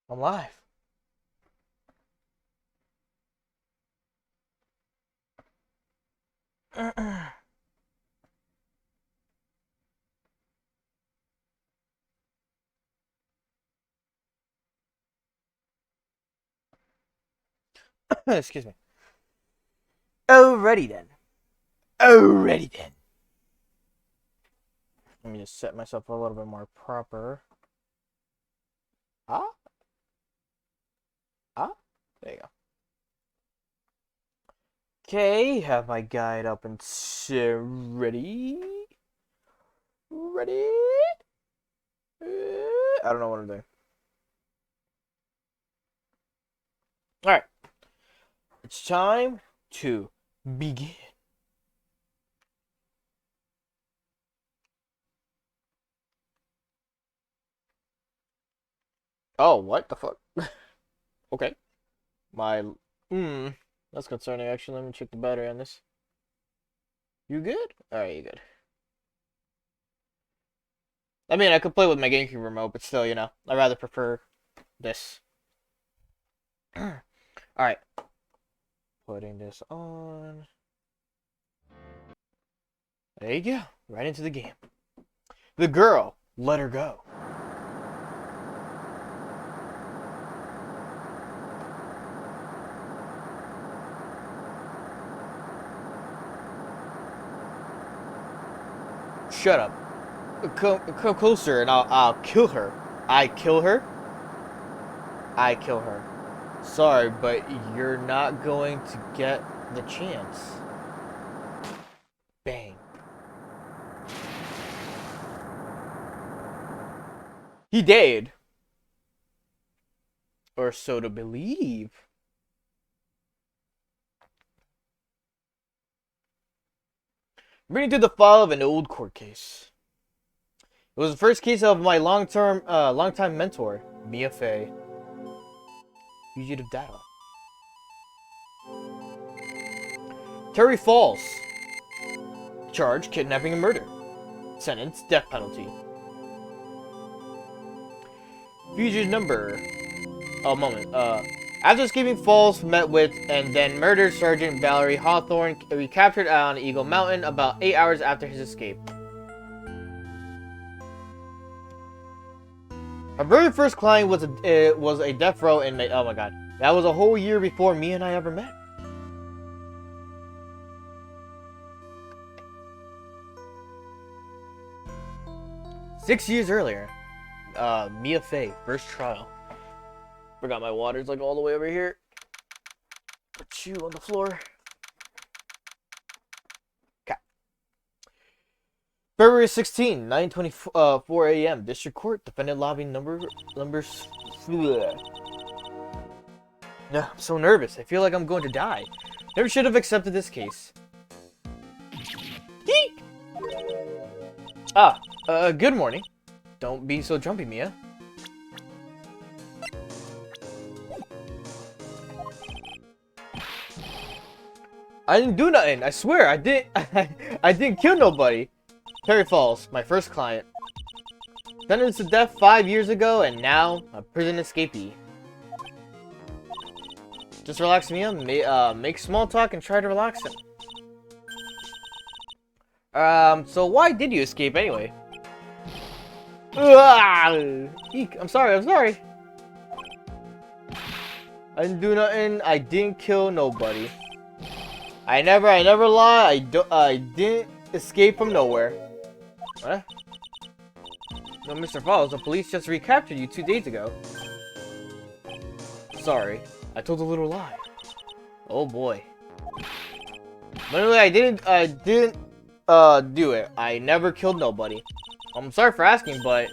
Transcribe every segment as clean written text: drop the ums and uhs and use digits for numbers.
I'm live. Excuse me. Alrighty then. Alrighty then. Let me just set myself a little bit more proper. Ah? Ah? There you go. Okay, have my guide up and ready. Ready? I don't know what I'm doing. Alright. It's time to begin. Oh, what the fuck? Okay. My... That's concerning, actually. Let me check the battery on this. You good? Alright, you good. I mean, I could play with my GameCube remote, but still, you know, I rather prefer this. Alright. Putting this on. There you go. Right into the game. The girl, let her go. Shut up. Come closer and I'll kill her. I kill her? I kill her. Sorry, but you're not going to get the chance. Bang. He died. Or so to believe. Reading through the file of an old court case. It was the first case of my long-time mentor, Mia Fey. Fugitive data. Terry Falls. Charge, kidnapping and murder. Sentence, death penalty. Fugitive number. Oh, moment. After escaping Falls, met with and then murdered Sergeant Valerie Hawthorne, recaptured on Eagle Mountain about 8 hours after his escape. Our very first client was a death row inmate. Oh my god. That was a whole year before me and I ever met. Six years earlier. Mia Fey, first trial. Forgot my water's like all the way over here. Put you on the floor. Okay. February 16, 9:24 a.m. District Court, defendant lobby numbers. I'm so nervous. I feel like I'm going to die. Never should have accepted this case. Eek! Good morning. Don't be so jumpy, Mia. I didn't do nothing. I swear, I didn't. I didn't kill nobody. Terry Falls, my first client. Sentenced to death 5 years ago, and now a prison escapee. Just relax, Mia. Make small talk and try to relax him. So why did you escape anyway? Eek, I'm sorry. I didn't do nothing. I didn't kill nobody. I never lie. I didn't escape from nowhere. What? No, Mr. Falls, the police just recaptured you 2 days ago. Sorry, I told a little lie. Oh boy. Literally, I didn't do it. I never killed nobody. I'm sorry for asking, but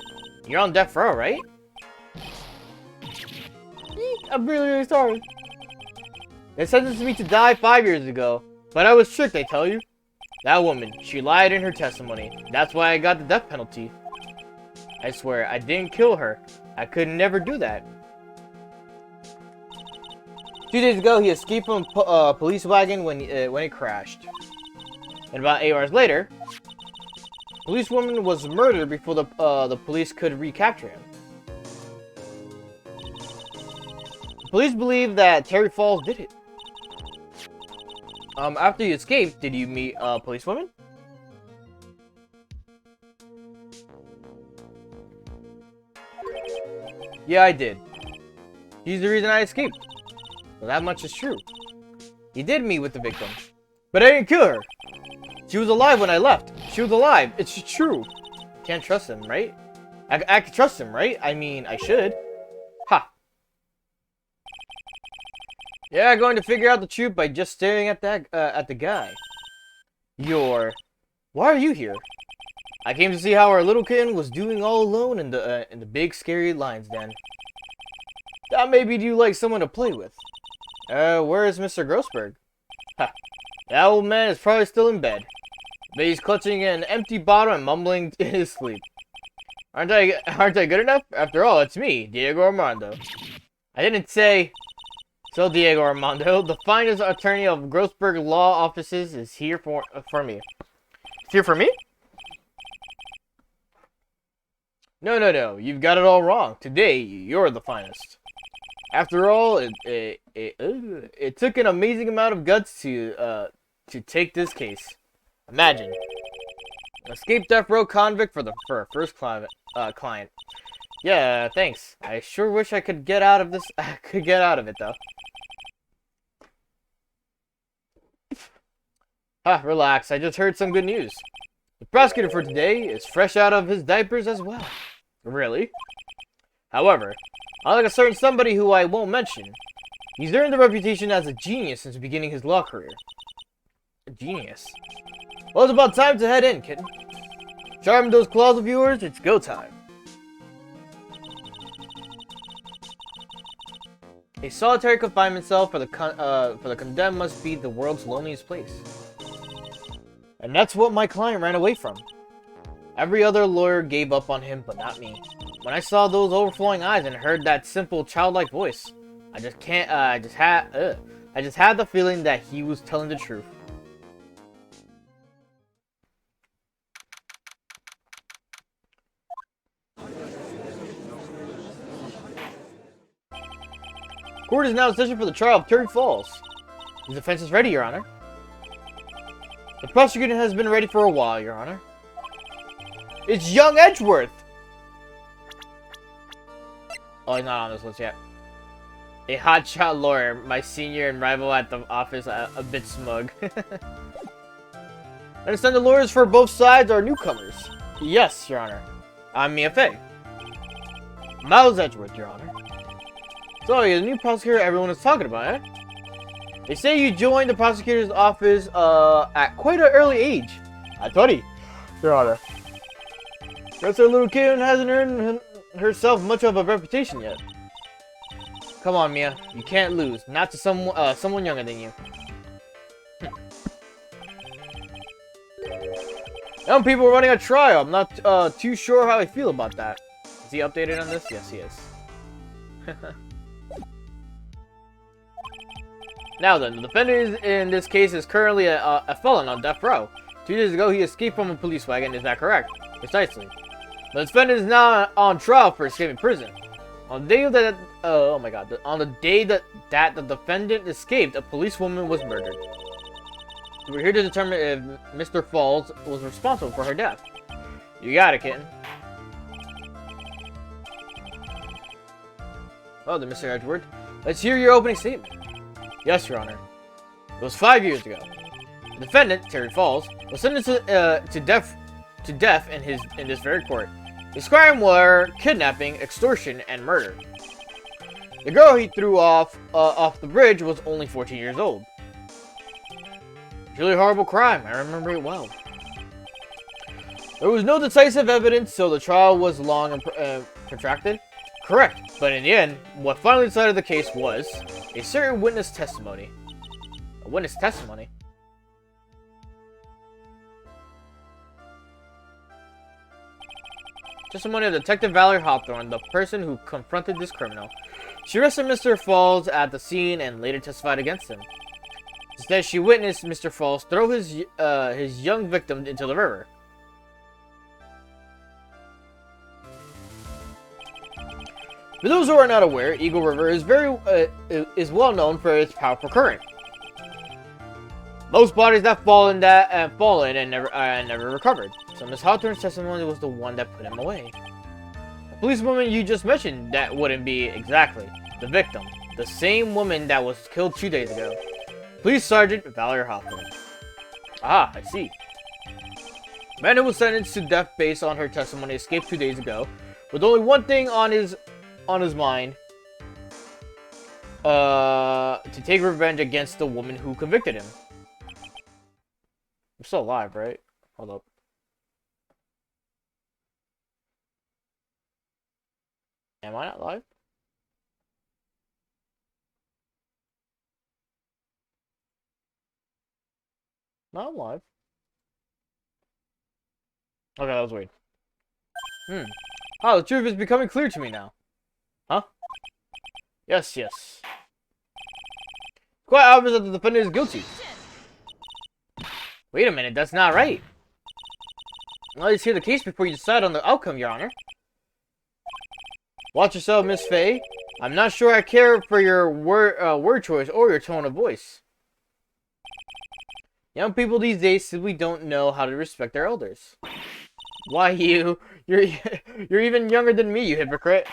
you're on death row, right? I'm really sorry. They sentenced me to die 5 years ago, but I was tricked, I tell you. That woman, she lied in her testimony. That's why I got the death penalty. I swear, I didn't kill her. I could never do that. 2 days ago, he escaped from a police wagon when it crashed. And about 8 hours later, a policewoman was murdered before the police could recapture him. The police believe that Terry Falls did it. After you escaped, did you meet a policewoman? Yeah, I did. She's the reason I escaped. Well, that much is true. He did meet with the victim. But I didn't kill her. She was alive when I left. She was alive. It's true. Can't trust him, right? I can trust him, right? I mean, I should. Ha. Yeah, I'm going to figure out the truth by just staring at the guy. Why are you here? I came to see how our little kitten was doing all alone in the big scary lion's den. Thought maybe you'd like someone to play with. Where is Mr. Grossberg? Ha. That old man is probably still in bed. But he's clutching an empty bottle and mumbling in his sleep. Aren't I good enough? After all, it's me, Diego Armando. I didn't say... So, Diego Armando, the finest attorney of Grossberg Law Offices is here for me. It's here for me? No. You've got it all wrong. Today, you're the finest. After all, it took an amazing amount of guts to take this case. Imagine. Escaped death row convict for our first client. Yeah, thanks. I sure wish I could get out of this. I could get out of it, though. Relax. I just heard some good news. The prosecutor for today is fresh out of his diapers as well. Really? However, unlike a certain somebody who I won't mention, he's earned a reputation as a genius since beginning his law career. A genius? Well, it's about time to head in, kitten. Sharpen those claws of yours, it's go time. A solitary confinement cell for the condemned must be the world's loneliest place. And that's what my client ran away from. Every other lawyer gave up on him, but not me. When I saw those overflowing eyes and heard that simple, childlike voice, I just had the feeling that he was telling the truth. Court is now in session for the trial of Terry Falls. His defense is ready, Your Honor. The prosecutor has been ready for a while, Your Honor. It's young Edgeworth! Oh, he's not on this list yet. A hotshot lawyer, my senior and rival at the office, a bit smug. I understand the lawyers for both sides are newcomers. Yes, Your Honor. I'm Mia Fey. Miles Edgeworth, Your Honor. So, you're the new prosecutor everyone is talking about, eh? They say you joined the prosecutor's office at quite an early age. At 20, Your Honor. Guess our little kid hasn't earned herself much of a reputation yet. Come on, Mia. You can't lose. Not to someone younger than you. Young people are running a trial. I'm not too sure how I feel about that. Is he updated on this? Yes, he is. Now then, the defendant in this case is currently a felon on death row. 2 days ago, he escaped from a police wagon. Is that correct? Precisely. The defendant is now on trial for escaping prison. On the day that, oh my god, on the day that the defendant escaped, a policewoman was murdered. We're here to determine if Mr. Falls was responsible for her death. You got it, kitten. Oh, then Mr. Edgeworth, let's hear your opening statement. Yes, Your Honor. It was 5 years ago. The defendant, Terry Falls, was sentenced to death in this very court. His crime were kidnapping, extortion, and murder. The girl he threw off the bridge was only 14 years old. It's really a horrible crime. I remember it well. There was no decisive evidence, so the trial was long and protracted. Correct, but in the end, what finally decided the case was a certain witness testimony. A witness testimony. Testimony of Detective Valerie Hawthorne, the person who confronted this criminal. She arrested Mr. Falls at the scene and later testified against him. Instead, she witnessed Mr. Falls throw his young victim into the river. For those who are not aware, Eagle River is well known for its powerful current. Most bodies that fall in and never recovered. So Miss Hawthorne's testimony was the one that put him away. The policewoman you just mentioned, that wouldn't be exactly the victim. The same woman that was killed 2 days ago. Police Sergeant Valerie Hawthorne. Ah, I see. The man who was sentenced to death based on her testimony escaped 2 days ago, with only one thing on his mind. To take revenge against the woman who convicted him. I'm still alive, right? Hold up. Am I not live? No, I'm live. Okay, that was weird. Oh, the truth is becoming clear to me now. Huh? Yes. Quite obvious that the defendant is guilty. Wait a minute, that's not right. Let's hear the case before you decide on the outcome, Your Honor. Watch yourself, Miss Faye. I'm not sure I care for your word choice or your tone of voice. Young people these days simply don't know how to respect their elders. Why you're even younger than me, you hypocrite.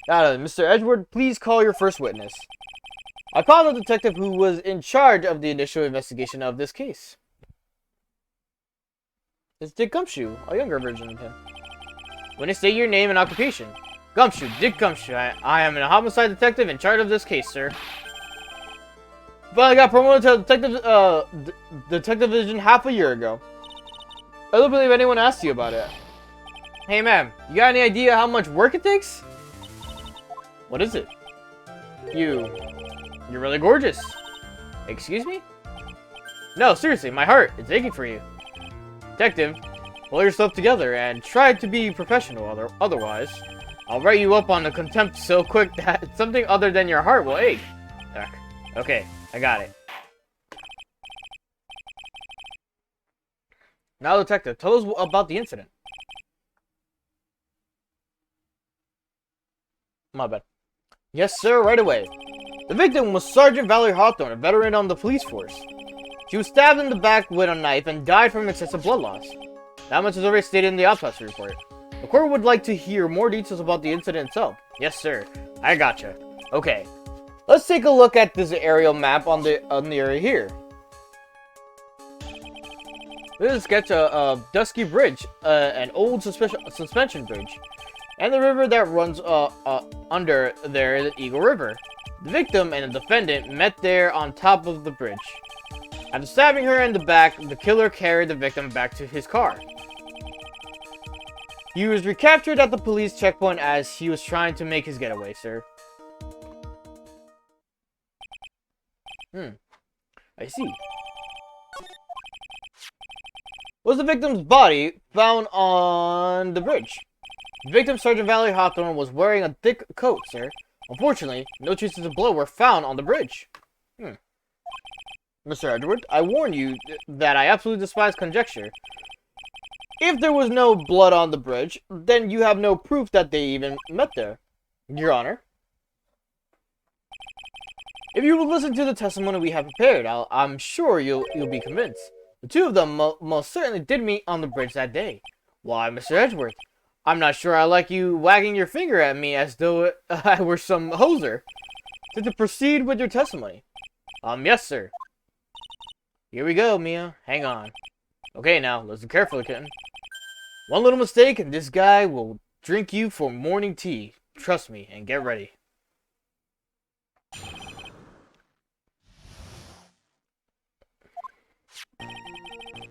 Mr. Edgeworth, please call your first witness. I called the detective who was in charge of the initial investigation of this case. It's Dick Gumshoe, a younger version of him. Witness, state your name and occupation. Gumshoe, Dick Gumshoe. I am a homicide detective in charge of this case, sir. Finally got promoted to detective division half a year ago. I don't believe anyone asked you about it. Hey, ma'am, you got any idea how much work it takes? What is it? You're really gorgeous. Excuse me? No, seriously, my heart is aching for you. Detective, pull yourself together and try to be professional, otherwise I'll write you up on the contempt so quick that something other than your heart will ache. Okay, I got it. Now, detective, tell us about the incident. My bad. Yes, sir, right away. The victim was Sergeant Valerie Hawthorne, a veteran on the police force. She was stabbed in the back with a knife and died from excessive blood loss. That much is already stated in the autopsy report. The court would like to hear more details about the incident itself. Yes, sir. I gotcha. Okay. Let's take a look at this aerial map on the area here. This is a sketch of Dusky Bridge, an old suspension bridge, and the river that runs under there, the Eagle River. The victim and the defendant met there on top of the bridge. After stabbing her in the back, the killer carried the victim back to his car. He was recaptured at the police checkpoint as he was trying to make his getaway, sir. I see. Was the victim's body found on the bridge? The victim, Sergeant Valerie Hawthorne, was wearing a thick coat, sir. Unfortunately, no traces of blood were found on the bridge. Mr. Edgeworth, I warn you that I absolutely despise conjecture. If there was no blood on the bridge, then you have no proof that they even met there. Your Honor. If you will listen to the testimony we have prepared, I'm sure you'll be convinced. The two of them most certainly did meet on the bridge that day. Why, Mr. Edgeworth, I'm not sure I like you wagging your finger at me as though I were some hoser. To proceed with your testimony. Yes, sir. Here we go, Mia. Hang on. Okay, now, listen carefully, kitten. One little mistake, and this guy will drink you for morning tea. Trust me, and get ready.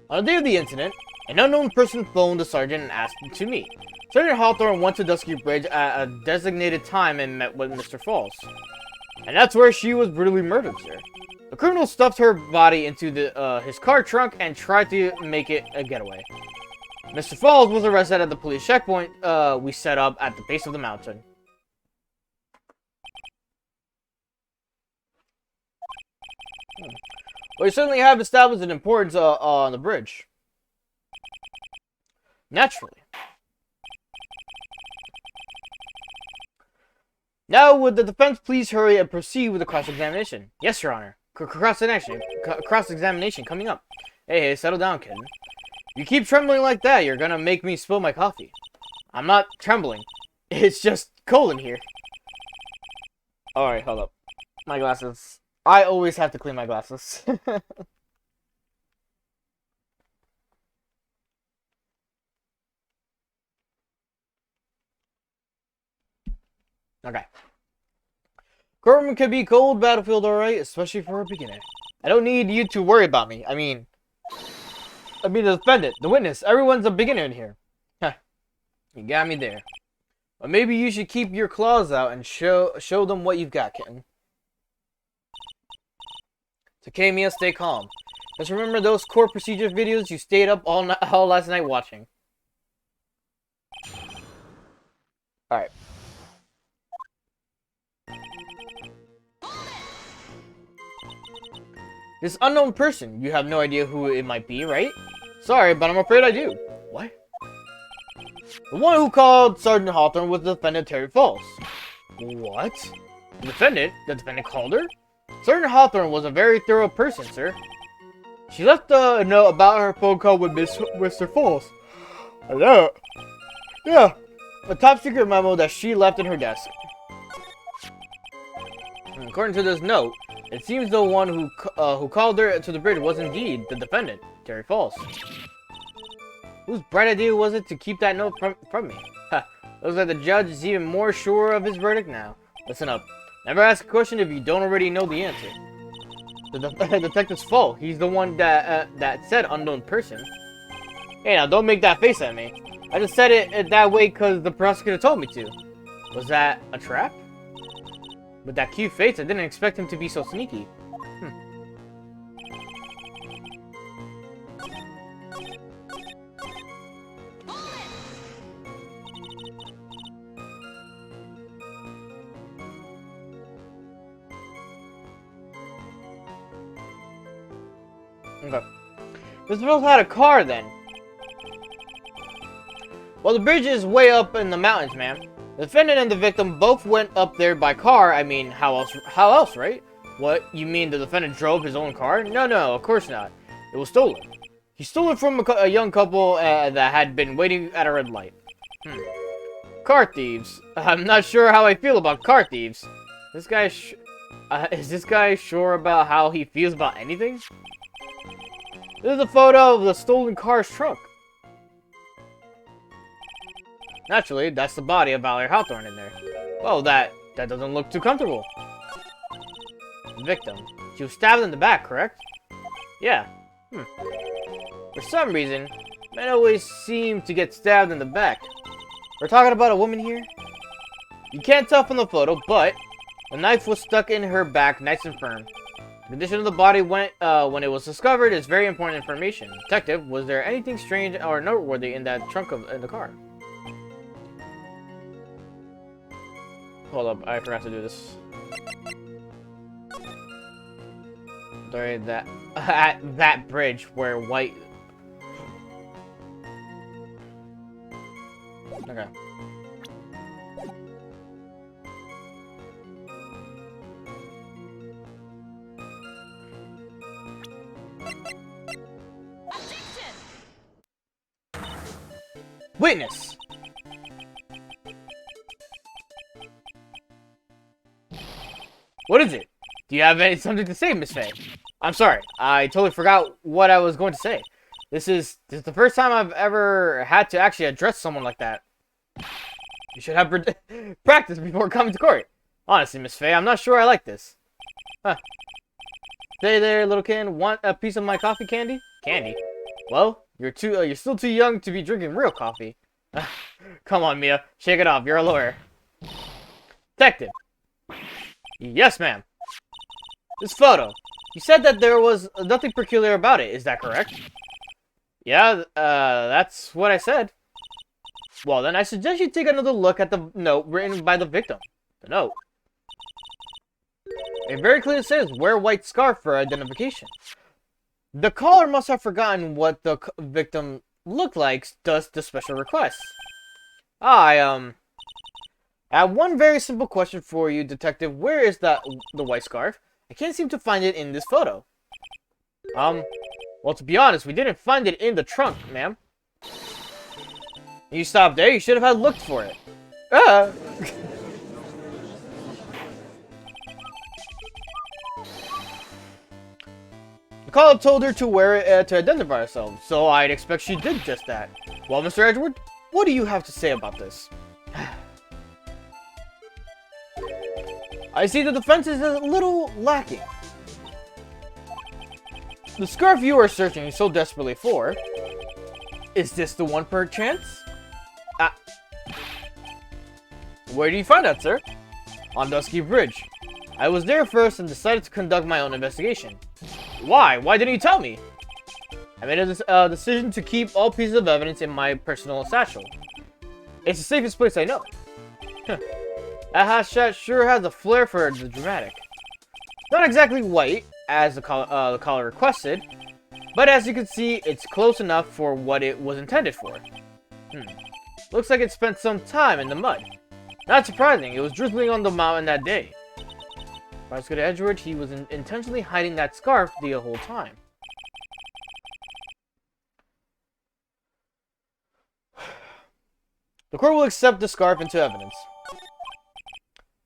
On the day of the incident, an unknown person phoned the sergeant and asked him to meet. Sergeant Hawthorne went to Dusky Bridge at a designated time and met with Mr. Falls. And that's where she was brutally murdered, sir. The criminal stuffed her body into his car trunk and tried to make it a getaway. Mr. Falls was arrested at the police checkpoint we set up at the base of the mountain. Well, you certainly have established an importance on the bridge. Naturally. Now, would the defense please hurry and proceed with the cross-examination? Yes, Your Honor. Cross-examination coming up. Hey, settle down, kid. You keep trembling like that, you're gonna make me spill my coffee. I'm not trembling. It's just cold in here. Alright, hold up. My glasses. I always have to clean my glasses. Okay. Courtroom can be cold, battlefield alright, especially for a beginner. I don't need you to worry about me. I mean the defendant, the witness, everyone's a beginner in here. Huh. You got me there. But maybe you should keep your claws out and show them what you've got, kitten. Takemiya, stay calm. Just remember those court procedure videos you stayed up all last night watching. Alright. This unknown person, you have no idea who it might be, right? Sorry, but I'm afraid I do. What? The one who called Sergeant Hawthorne was the defendant, Terry Falls. What? The defendant? The defendant called her? Sergeant Hawthorne was a very thorough person, sir. She left a note about her phone call with Mr. Falls. Hello? Yeah. A top secret memo that she left in her desk. According to this note, it seems the one who called her to the bridge was indeed the defendant, Terry Falls. Whose bright idea was it to keep that note from me? Ha, looks like the judge is even more sure of his verdict now. Listen up. Never ask a question if you don't already know the answer. The detective's fault. He's the one that said unknown person. Hey, now don't make that face at me. I just said it that way because the prosecutor told me to. Was that a trap? With that cute face, I didn't expect him to be so sneaky. Okay. Mr. Falls had a car then. Well, the bridge is way up in the mountains, man. The defendant and the victim both went up there by car. I mean, how else, right? What, you mean the defendant drove his own car? No, of course not. It was stolen. He stole it from a young couple that had been waiting at a red light. Car thieves. I'm not sure how I feel about car thieves. This guy is this guy sure about how he feels about anything? This is a photo of the stolen car's trunk. Naturally, that's the body of Valerie Hawthorne in there. Well, that doesn't look too comfortable. Victim. She was stabbed in the back, correct? Yeah. For some reason, men always seem to get stabbed in the back. We're talking about a woman here? You can't tell from the photo, but the knife was stuck in her back nice and firm. The condition of the body when it was discovered is very important information. Detective, was there anything strange or noteworthy in that trunk in the car? Hold up, I forgot to do this. Sorry, at that bridge where White... Okay. Witness! What is it? Do you have something to say, Miss Faye? I'm sorry, I totally forgot what I was going to say. This is the first time I've ever had to actually address someone like that. You should have practice before coming to court. Honestly, Miss Faye, I'm not sure I like this. Huh. Stay there, little kid. Want a piece of my coffee candy? Candy? Well, you're still too young to be drinking real coffee. Come on, Mia. Shake it off. You're a lawyer. Detective. Yes, ma'am. This photo. You said that there was nothing peculiar about it. Is that correct? Yeah, that's what I said. Well, then I suggest you take another look at the note written by the victim. The note. It very clearly says, wear white scarf for identification. The caller must have forgotten what the victim looked like, thus the special request. I have one very simple question for you, detective. Where is the white scarf? I can't seem to find it in this photo. Well, to be honest, we didn't find it in the trunk, ma'am. You stopped there, you should have had looked for it. Ah! The caller told her to wear it to identify herself, so I'd expect she did just that. Well, Mr. Edward, what do you have to say about this? I see the defense is a little lacking. The scarf you are searching so desperately for, is this the one per chance? Where do you find that, sir? On Dusky Bridge. I was there first and decided to conduct my own investigation. Why? Why didn't you tell me? I made a decision to keep all pieces of evidence in my personal satchel. It's the safest place I know. That hat sure has a flair for the dramatic. Not exactly white, as the caller requested, but as you can see, it's close enough for what it was intended for. Looks like it spent some time in the mud. Not surprising, it was drizzling on the mountain that day. Let's go to Edward. He was intentionally hiding that scarf the whole time. The court will accept the scarf into evidence.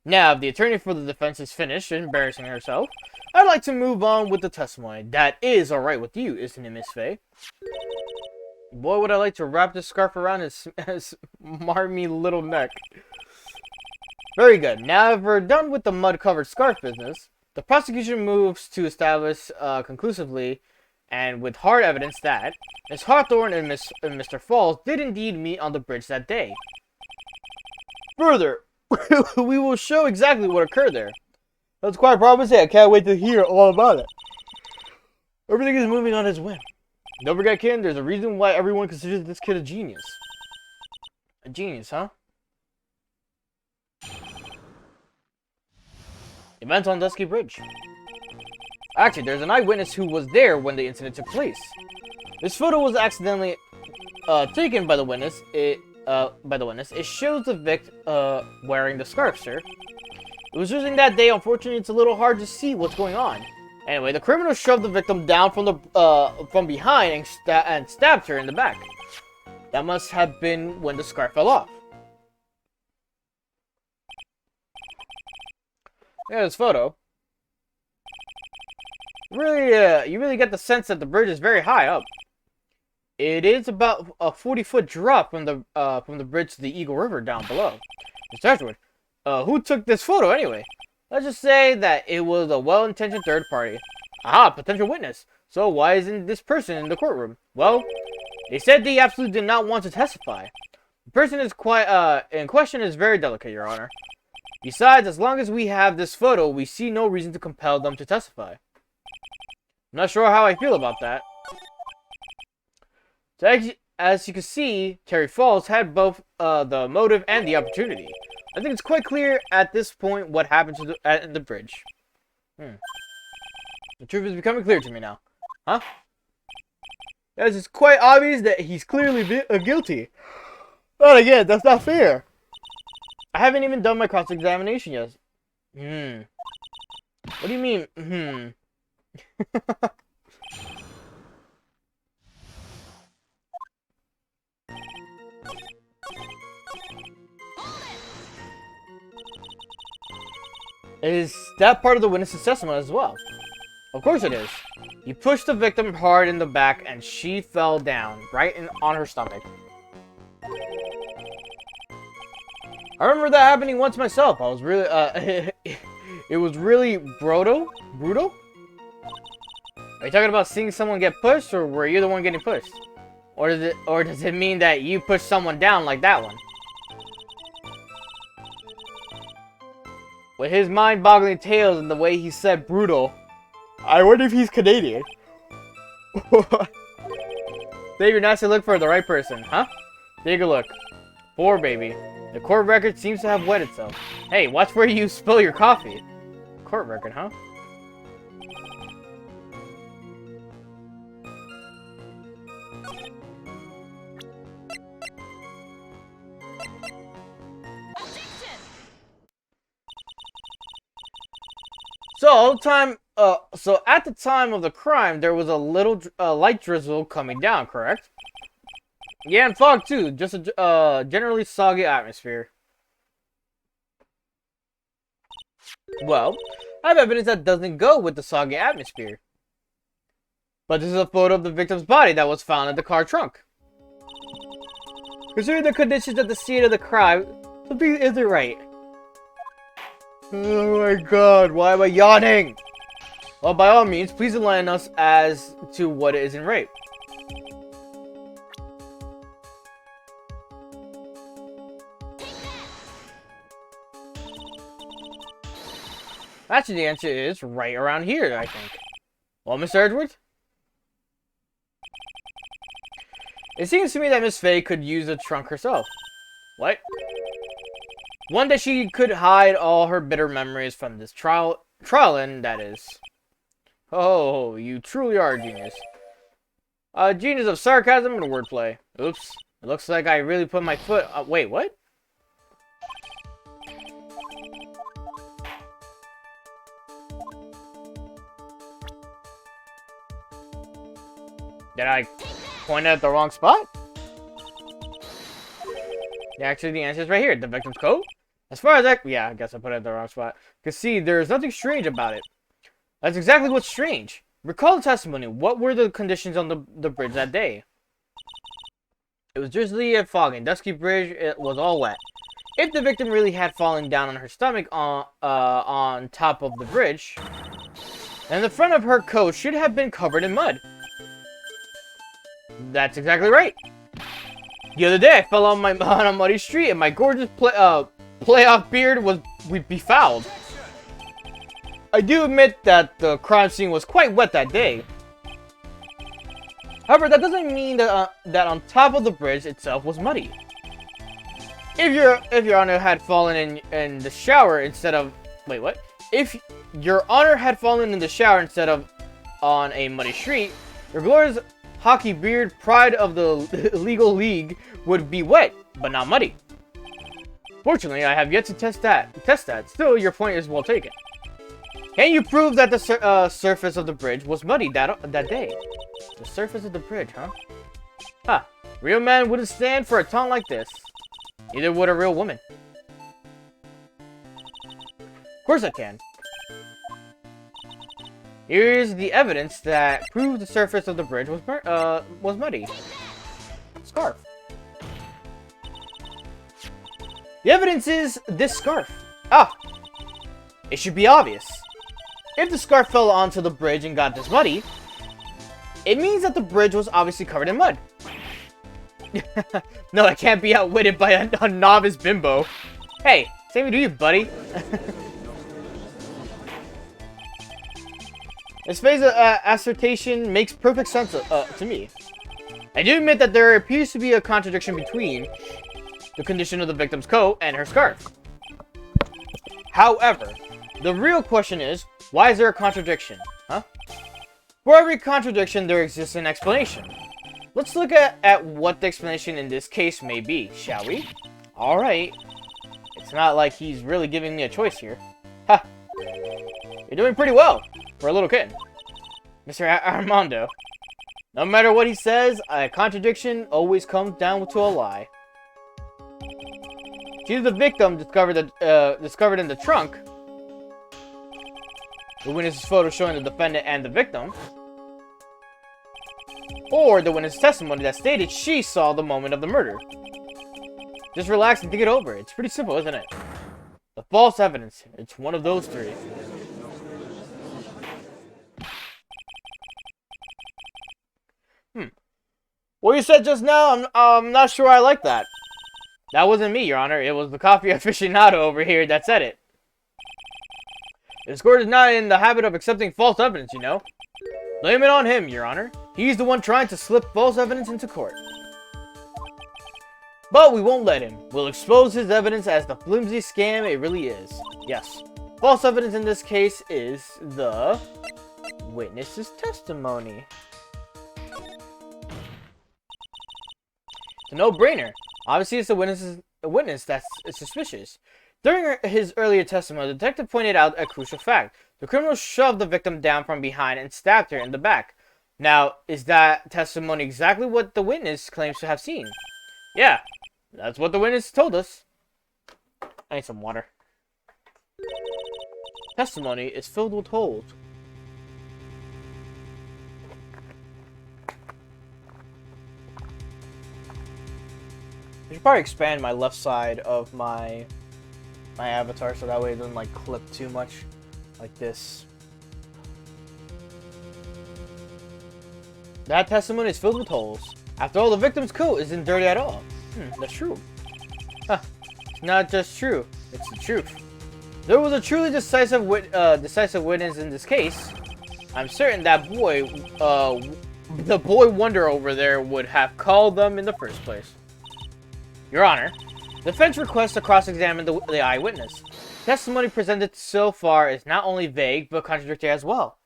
Now, if the attorney for the defense is finished embarrassing herself, I'd like to move on with the testimony. That is alright with you, isn't it, Miss Faye? Boy, would I like to wrap this scarf around his marmy little neck. Very good. Now, if we're done with the mud-covered scarf business, the prosecution moves to establish conclusively, and with hard evidence, that Miss Hawthorne and Mr. Falls did indeed meet on the bridge that day. Further, we will show exactly what occurred there. That's quite promising. I can't wait to hear all about it. Everything is moving on his whim. Don't forget, kid, there's a reason why everyone considers this kid a genius. A genius, huh? Event on Dusky Bridge. Actually, there's an eyewitness who was there when the incident took place. This photo was accidentally taken by the witness. It shows the victim wearing the scarf, sir. It was using that day. Unfortunately, it's a little hard to see what's going on. Anyway, the criminal shoved the victim down from behind and stabbed her in the back. That must have been when the scarf fell off. Yeah, this photo. Really, you really get the sense that the bridge is very high up. It is about a 40-foot drop from the bridge to the Eagle River down below. Mr. Edward, who took this photo anyway? Let's just say that it was a well-intentioned third party. Aha, potential witness. So why isn't this person in the courtroom? Well, they said they absolutely did not want to testify. The person is in question is very delicate, Your Honor. Besides, as long as we have this photo, we see no reason to compel them to testify. I'm not sure how I feel about that. So as you can see, Terry Falls had both the motive and the opportunity. I think it's quite clear at this point what happened to the bridge. The truth is becoming clear to me now. Huh? Yes, it's quite obvious that he's clearly guilty. But again, that's not fair. I haven't even done my cross-examination yet. What do you mean, Is that part of the witness's testimony as well? Of course it is. You pushed the victim hard in the back and she fell down, right on her stomach. I remember that happening once myself. I was really, it was really brutal? Are you talking about seeing someone get pushed, or were you the one getting pushed? Or does it mean that you pushed someone down like that one? With his mind-boggling tales and the way he said brutal, I wonder if he's Canadian. Save your nasty look for the right person, huh? Take a look. Poor baby. The court record seems to have wet itself. Hey, watch where you spill your coffee. Court record, huh? So at the time of the crime, there was a little light drizzle coming down, correct? Yeah, and fog too. Just a generally soggy atmosphere. Well, I have evidence that doesn't go with the soggy atmosphere. But this is a photo of the victim's body that was found in the car trunk. Considering the conditions at the scene of the crime, something isn't right. Oh my god, why am I yawning? Well, by all means, please enlighten us as to what isn't right. Actually, the answer is right around here, I think. Well, Mr. Edwards? It seems to me that Miss Faye could use the trunk herself. What? One that she could hide all her bitter memories from this trial in, that is. Oh, you truly are a genius. A genius of sarcasm and wordplay. Oops. It looks like I really put my foot... wait, what? Did I point at the wrong spot? Yeah, actually, the answer is right here. The victim's coat? As far as that... Yeah, I guess I put it at the wrong spot. Because, see, there's nothing strange about it. That's exactly what's strange. Recall the testimony. What were the conditions on the bridge that day? It was drizzly and foggy. Dusky bridge, it was all wet. If the victim really had fallen down on her stomach on top of the bridge, then the front of her coat should have been covered in mud. That's exactly right. The other day, I fell on a muddy street, and my gorgeous playoff beard was befouled. I do admit that the crime scene was quite wet that day. However, that doesn't mean that that on top of the bridge itself was muddy. If your honor had fallen in the shower instead of... Wait, what? If your honor had fallen in the shower instead of on a muddy street, your glorious hockey beard, pride of the legal league, would be wet, but not muddy. Fortunately, I have yet to test that. Still, your point is well taken. Can you prove that the surface of the bridge was muddy that day? The surface of the bridge, huh? Huh. Real man wouldn't stand for a taunt like this. Neither would a real woman. Of course I can. Here's the evidence that proves the surface of the bridge was muddy. Scarf. The evidence is this scarf. Ah! It should be obvious. If the scarf fell onto the bridge and got this muddy, it means that the bridge was obviously covered in mud. No, I can't be outwitted by a novice bimbo. Hey, same to you, buddy. This phase of assertion makes perfect sense to me. I do admit that there appears to be a contradiction between the condition of the victim's coat and her scarf. However, the real question is, why is there a contradiction? Huh? For every contradiction, there exists an explanation. Let's look at what the explanation in this case may be, shall we? Alright. It's not like he's really giving me a choice here. Ha! You're doing pretty well, for a little kid. Mr. Armando. No matter what he says, a contradiction always comes down to a lie. It's either the victim discovered in the trunk, the witness's photo showing the defendant and the victim, or the witness's testimony that stated she saw the moment of the murder. Just relax and think it over. It's pretty simple, isn't it? The false evidence. It's one of those three. What you said just now, I'm not sure I like that. That wasn't me, Your Honor. It was the coffee aficionado over here that said it. This court is not in the habit of accepting false evidence, you know. Blame it on him, Your Honor. He's the one trying to slip false evidence into court. But we won't let him. We'll expose his evidence as the flimsy scam it really is. Yes. False evidence in this case is the witness's testimony. It's a no-brainer. Obviously, it's a witness that's suspicious. During his earlier testimony, the detective pointed out a crucial fact. The criminal shoved the victim down from behind and stabbed her in the back. Now, is that testimony exactly what the witness claims to have seen? Yeah, that's what the witness told us. I need some water. Testimony is filled with holes. I should probably expand my left side of my avatar so that way it doesn't like clip too much like this. That testimony is filled with holes. After all, the victim's coat isn't dirty at all. That's true. Huh. It's not just true, it's the truth. There was a truly decisive witness in this case. I'm certain that the boy wonder over there would have called them in the first place. Your Honor, the defense requests to cross-examine the eyewitness. Testimony presented so far is not only vague, but contradictory as well.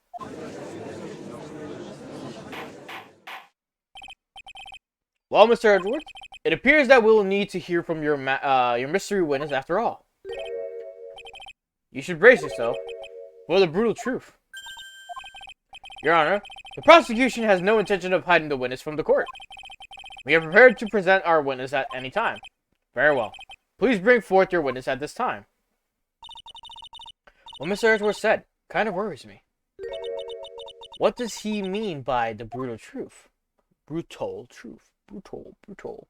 Well, Mr. Edwards, it appears that we'll need to hear from your mystery witness after all. You should brace yourself for the brutal truth. Your Honor, the prosecution has no intention of hiding the witness from the court. We are prepared to present our witness at any time. Very well. Please bring forth your witness at this time. What Mr. Edwards said kind of worries me. What does he mean by the brutal truth? Brutal truth. Brutal.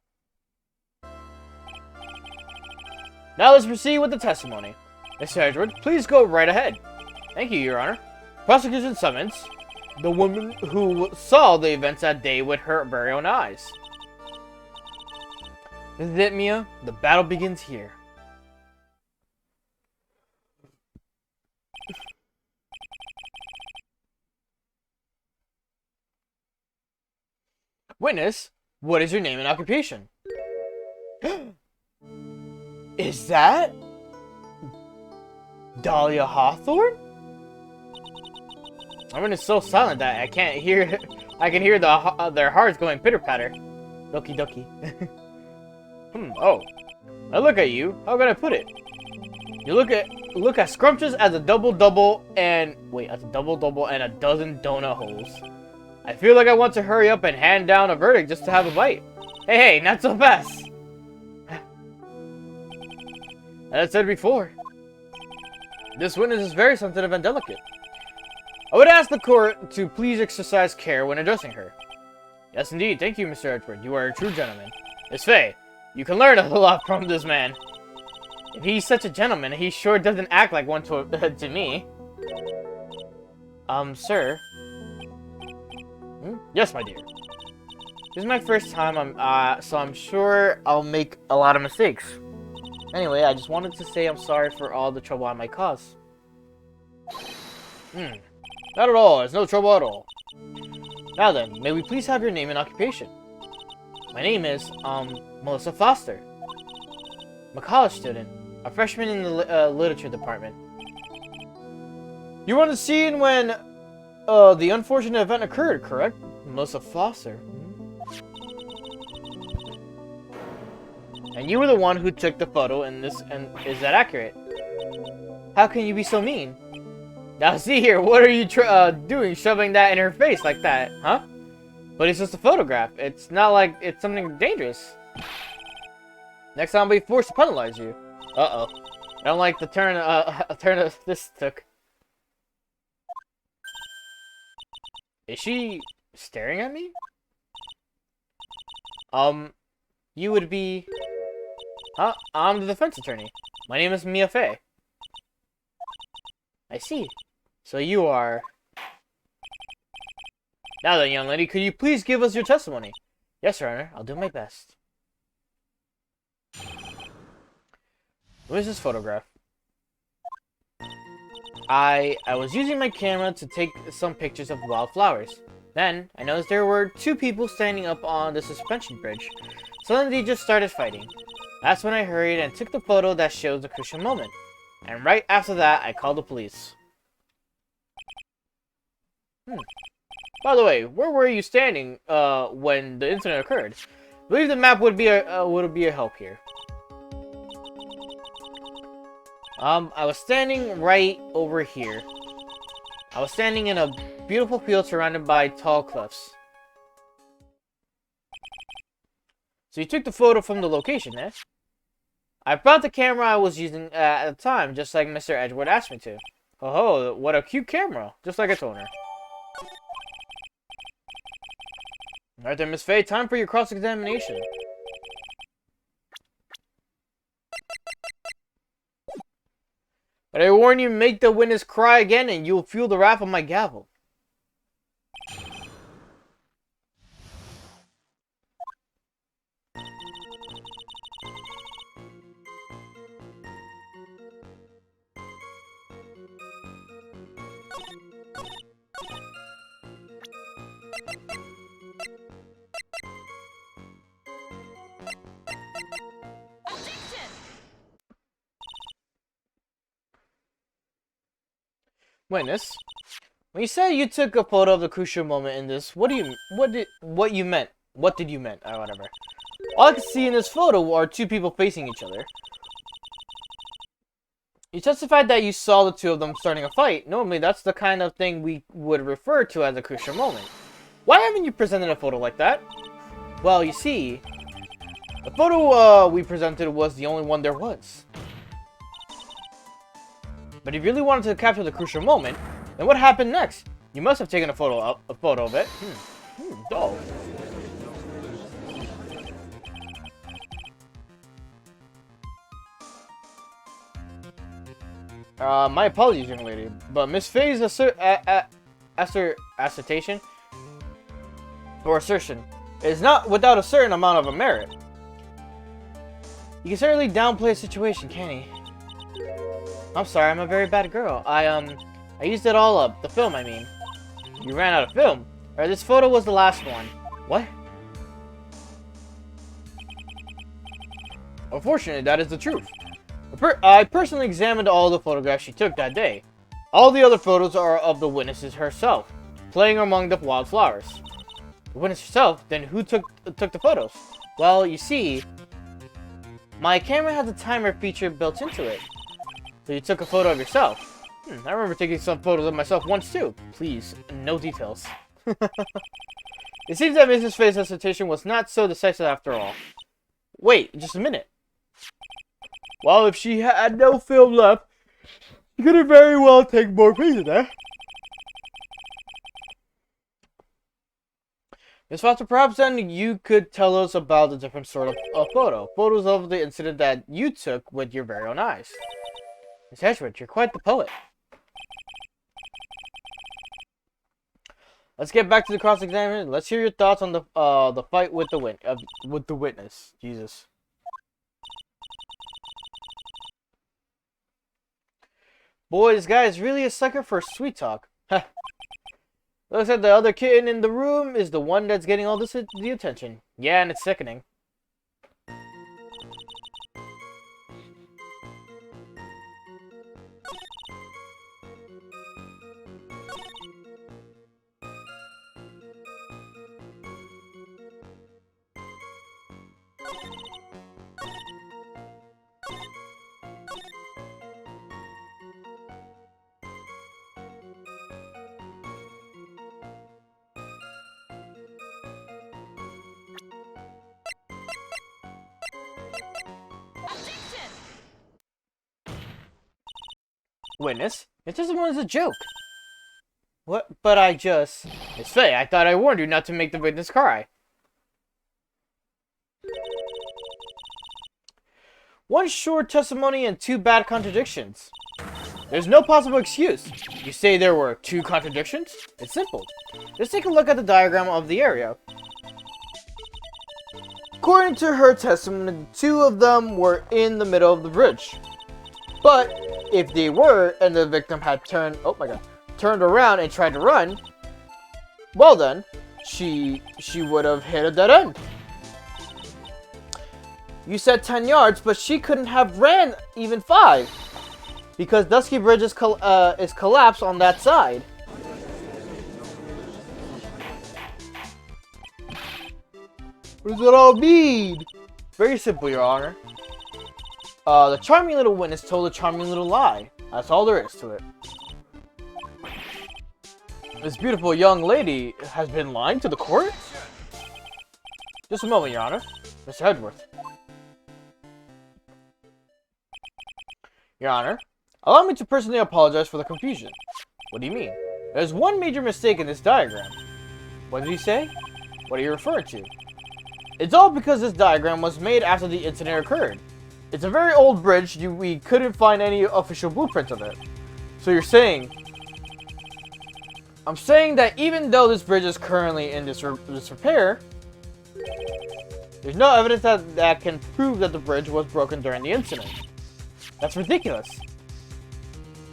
Now let's proceed with the testimony. Mr. Edwards, please go right ahead. Thank you, Your Honor. Prosecution summons the woman who saw the events that day with her very own eyes. This is it, Mia. The battle begins here. Witness, what is your name and occupation? Is that Dahlia Hawthorne? I mean, it's so silent that I can't hear. I can hear their hearts going pitter patter. Doki doki. Oh. I look at you. How can I put it? You look as scrumptious as a double and a dozen donut holes. I feel like I want to hurry up and hand down a verdict just to have a bite. Hey, not so fast. As I said before, this witness is very sensitive and delicate. I would ask the court to please exercise care when addressing her. Yes, indeed. Thank you, Mr. Edward. You are a true gentleman. Miss Faye, you can learn a lot from this man. If he's such a gentleman, he sure doesn't act like one to me. Sir? Yes, my dear. This is my first time, so I'm sure I'll make a lot of mistakes. Anyway, I just wanted to say I'm sorry for all the trouble I might cause. Not at all. There's no trouble at all. Now then, may we please have your name and occupation? My name is, Melissa Foster. I'm a college student. A freshman in the literature department. You were on the scene when, the unfortunate event occurred, correct? Melissa Foster. And you were the one who took the photo in this, and is that accurate? How can you be so mean? Now see here, what are you doing shoving that in her face like that, huh? But it's just a photograph. It's not like it's something dangerous. Next time I'll be forced to penalize you. Uh-oh. I don't like the turn this took. Is she staring at me? You would be... Huh? I'm the defense attorney. My name is Mia Fey. I see. So you are... Now then, young lady, could you please give us your testimony? Yes, Your Honor. I'll do my best. What is this photograph? I was using my camera to take some pictures of wildflowers. Then, I noticed there were two people standing up on the suspension bridge. Suddenly, they just started fighting. That's when I hurried and took the photo that shows the crucial moment. And right after that, I called the police. By the way, where were you standing when the incident occurred? I believe the map would be a help here. I was standing right over here. I was standing in a beautiful field surrounded by tall cliffs. So you took the photo from the location, eh? I brought the camera I was using at the time, just like Mr. Edgewood asked me to. Oh, what a cute camera. Just like I told her. Alright then, Miss Faye, time for your cross-examination. But I warn you, make the witness cry again and you'll feel the wrath of my gavel. Witness, when you said you took a photo of the crucial moment in this, what did you meant? What did you meant? Or whatever. All I can see in this photo are two people facing each other. You testified that you saw the two of them starting a fight. Normally, that's the kind of thing we would refer to as a crucial moment. Why haven't you presented a photo like that? Well, you see, the photo we presented was the only one there was. But if you really wanted to capture the crucial moment, then what happened next? You must have taken a photo of it. Dull. My apologies, young lady, but Miss Faye's assertion is not without a certain amount of merit. You can certainly downplay a situation, can't he? I'm sorry, I'm a very bad girl. I used it all up. The film, I mean. You ran out of film? Or this photo was the last one. What? Unfortunately, that is the truth. I personally examined all the photographs she took that day. All the other photos are of the witnesses herself, playing among the wildflowers. The witness herself? Then who took the photos? Well, you see, my camera has a timer feature built into it. So you took a photo of yourself. I remember taking some photos of myself once too. Please, no details. It seems that Mrs. Faye's hesitation was not so decisive after all. Wait, just a minute. Well, if she had no film left, she could have very well taken more pictures, eh? Miss Foster, perhaps then you could tell us about the different sort of photo. Photos of the incident that you took with your very own eyes. Miss Edgewood, you're quite the poet. Let's get back to the cross-examination. Let's hear your thoughts on the fight with the witness. Jesus. Boy, this guy is really a sucker for sweet talk. Looks like the other kitten in the room is the one that's getting all the attention. Yeah, and it's sickening. Witness, if this one is a joke. What? But I just... Miss Faye, I thought I warned you not to make the witness cry. One short testimony and two bad contradictions. There's no possible excuse. You say there were two contradictions? It's simple. Just take a look at the diagram of the area. According to her testimony, two of them were in the middle of the bridge. But if they were, and the victim had turned around and tried to run, well then, she would have hit a dead end. You said 10 yards, but she couldn't have ran even 5. Because Dusky Bridge is collapsed on that side. What does it all mean? Very simple, Your Honor. The charming little witness told a charming little lie. That's all there is to it. This beautiful young lady has been lying to the court? Just a moment, Your Honor. Mr. Edgeworth. Your Honor, allow me to personally apologize for the confusion. What do you mean? There's one major mistake in this diagram. What did he say? What are you referring to? It's all because this diagram was made after the incident occurred. It's a very old bridge, we couldn't find any official blueprints of it. So you're saying... I'm saying that even though this bridge is currently in disrepair, there's no evidence that can prove that the bridge was broken during the incident. That's ridiculous.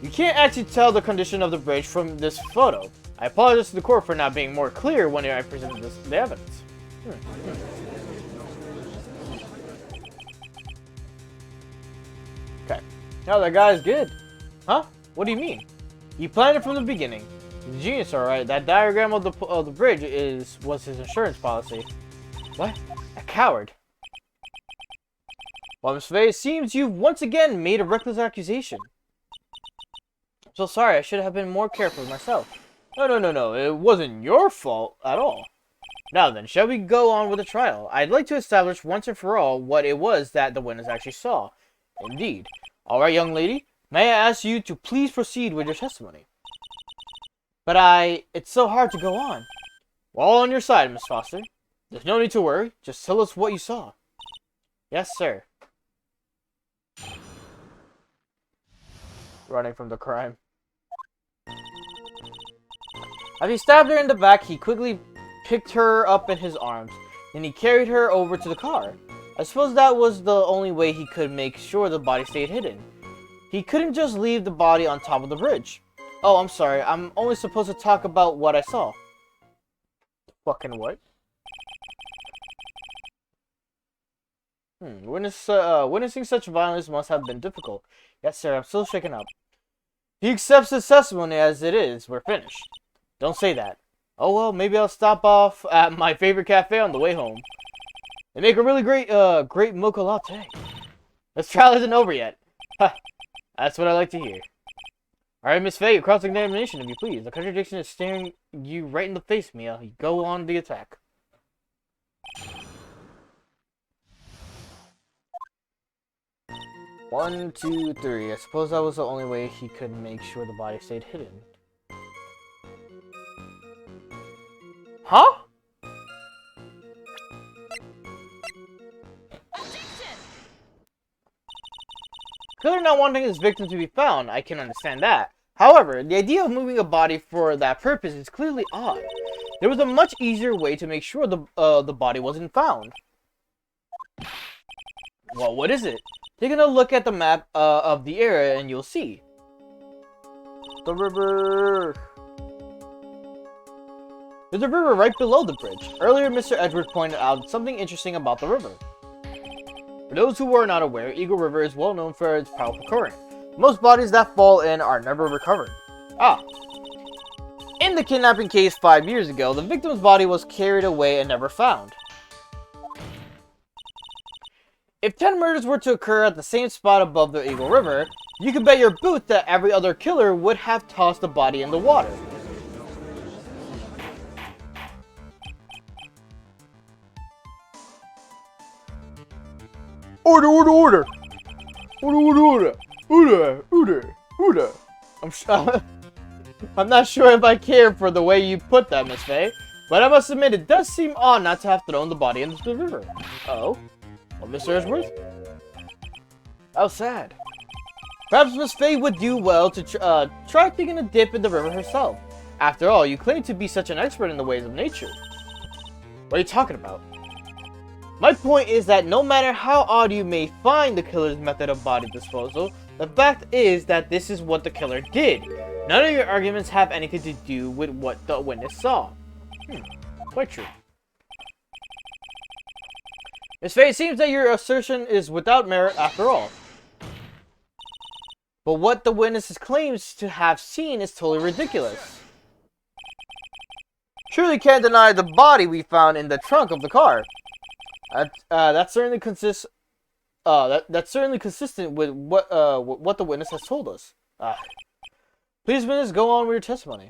You can't actually tell the condition of the bridge from this photo. I apologize to the court for not being more clear when I presented the evidence. Okay. Now that guy's good. Huh? What do you mean? He planned it from the beginning. He's a genius, alright. That diagram of the bridge was his insurance policy. What? A coward. Well, Miss Faye, it seems you've once again made a reckless accusation. I'm so sorry, I should have been more careful myself. No, it wasn't your fault at all. Now then, shall we go on with the trial? I'd like to establish once and for all what it was that the witness actually saw. Indeed. Alright, young lady, may I ask you to please proceed with your testimony? But it's so hard to go on. We're all on your side, Miss Foster. There's no need to worry, just tell us what you saw. Yes, sir. Running from the crime. As he stabbed her in the back, he quickly picked her up in his arms. Then he carried her over to the car. I suppose that was the only way he could make sure the body stayed hidden. He couldn't just leave the body on top of the bridge. Oh, I'm sorry. I'm only supposed to talk about what I saw. Fucking what? Witnessing such violence must have been difficult. Yes, sir. I'm still shaken up. He accepts his testimony as it is. We're finished. Don't say that. Oh well, maybe I'll stop off at my favorite cafe on the way home. They make a really great mocha latte. This trial isn't over yet. Ha! That's what I like to hear. Alright, Miss Faye, cross-examination, if you please. The contradiction is staring you right in the face, Mia. You go on the attack. One, two, three. I suppose that was the only way he could make sure the body stayed hidden. Huh? Killer not wanting his victim to be found, I can understand that. However, the idea of moving a body for that purpose is clearly odd. There was a much easier way to make sure the body wasn't found. Well, what is it? Taking a look at the map of the area and you'll see. The river. There's a river right below the bridge. Earlier, Mr. Edgeworth pointed out something interesting about the river. For those who are not aware, Eagle River is well known for its powerful current. Most bodies that fall in are never recovered. In the kidnapping case 5 years ago, the victim's body was carried away and never found. If 10 murders were to occur at the same spot above the Eagle River, you can bet your boot that every other killer would have tossed the body in the water. Order, order, order! Order, order, order! Order, order, order! I'm not sure if I care for the way you put that, Miss Faye, but I must admit it does seem odd not to have thrown the body into the river. Oh? Well, Mr. Edgeworth? How sad. Perhaps Miss Faye would do well to try taking a dip in the river herself. After all, you claim to be such an expert in the ways of nature. What are you talking about? My point is that no matter how odd you may find the killer's method of body disposal, The fact is that this is what the killer did. None of your arguments have anything to do with what the witness saw. Quite true. Miss Faye, it seems that your assertion is without merit after all. But what the witness claims to have seen is totally ridiculous. Surely can't deny the body we found in the trunk of the car. That's certainly consistent with what the witness has told us. Please, witness, go on with your testimony.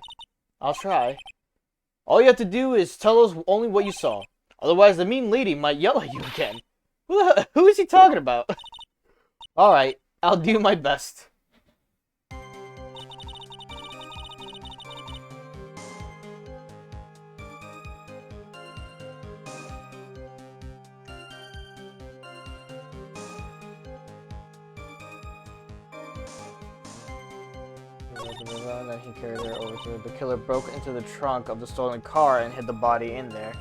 I'll try. All you have to do is tell us only what you saw. Otherwise, the mean lady might yell at you again. Who is he talking about? Alright, I'll do my best. He carried her over to the killer broke into the trunk of the stolen car and hid the body in there.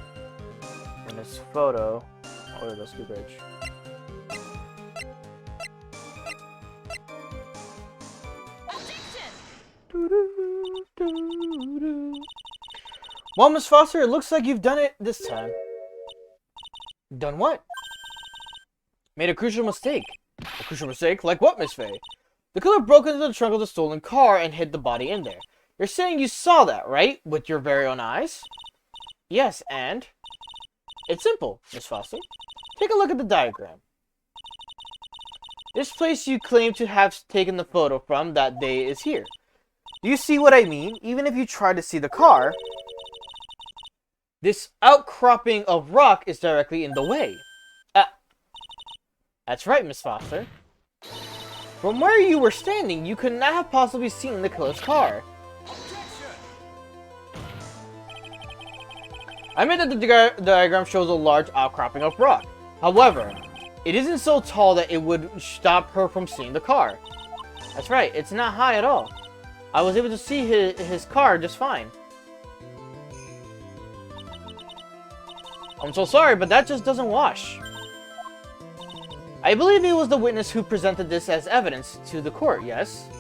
In this photo, oh, that's too bridge. Well, Miss Foster, it looks like you've done it this time. Done what? Made a crucial mistake. A crucial mistake? Like what, Miss Faye? The killer broke into the trunk of the stolen car and hid the body in there. You're saying you saw that, right? With your very own eyes? Yes, and? It's simple, Miss Foster. Take a look at the diagram. This place you claim to have taken the photo from that day is here. Do you see what I mean? Even if you try to see the car, this outcropping of rock is directly in the way. That's right, Miss Foster. From where you were standing, you could not have possibly seen the killer's car. I admit that the diagram shows a large outcropping of rock. However, it isn't so tall that it would stop her from seeing the car. That's right, it's not high at all. I was able to see his car just fine. I'm so sorry, but that just doesn't wash. I believe it was the witness who presented this as evidence to the court, yes?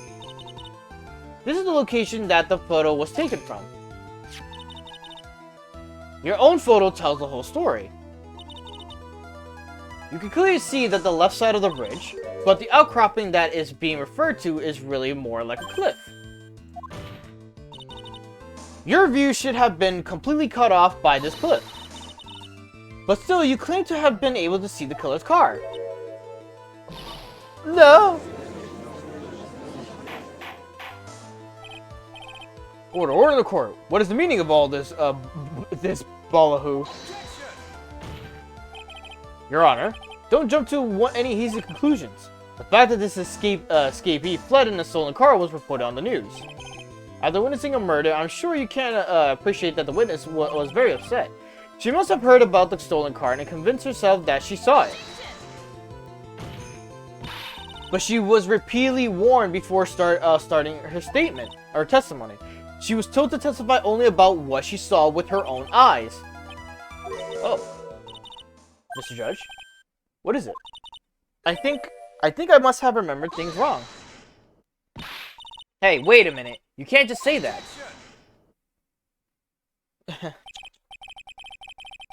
This is the location that the photo was taken from. Your own photo tells the whole story. You can clearly see that the left side of the bridge, but the outcropping that is being referred to is really more like a cliff. Your view should have been completely cut off by this cliff. But still, you claim to have been able to see the killer's car. No! Order in the court. What is the meaning of all this, this balahoo? Your Honor, don't jump to any hasty conclusions. The fact that this escapee fled in a stolen car was reported on the news. After witnessing a murder, I'm sure you can appreciate that the witness was very upset. She must have heard about the stolen car and convinced herself that she saw it. But she was repeatedly warned before starting her statement, or testimony. She was told to testify only about what she saw with her own eyes. Oh. Mr. Judge? What is it? I think I must have remembered things wrong. Hey, wait a minute. You can't just say that.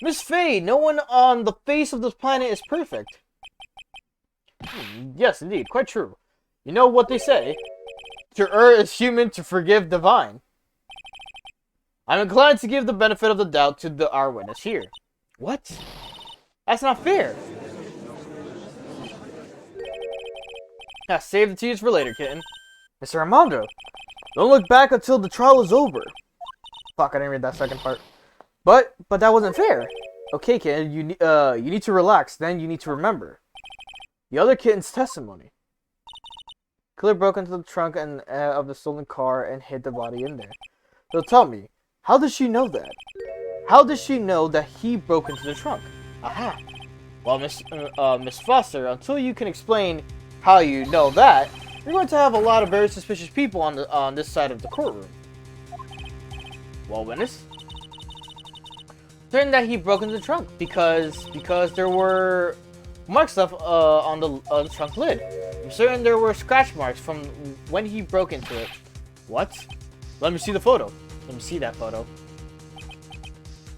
Miss Faye, no one on the face of this planet is perfect. Yes, indeed, quite true. You know what they say. To err is human, to forgive divine. I'm inclined to give the benefit of the doubt to our witness here. What? That's not fair. Save the tears for later, kitten. Mr. Armando, don't look back until the trial is over. Fuck, I didn't read that second part. But that wasn't fair. Okay, kitten, you need to relax. Then you need to remember the other kitten's testimony. Killer broke into the trunk of the stolen car and hid the body in there. So tell me, how does she know that? How does she know that he broke into the trunk? Aha. Well, Miss Foster, until you can explain how you know that, you're going to have a lot of very suspicious people on this side of the courtroom. Well, witness? Certain that he broke into the trunk because there were marks left on the trunk lid. I'm certain there were scratch marks from when he broke into it. What? Let me see the photo. Let me see that photo.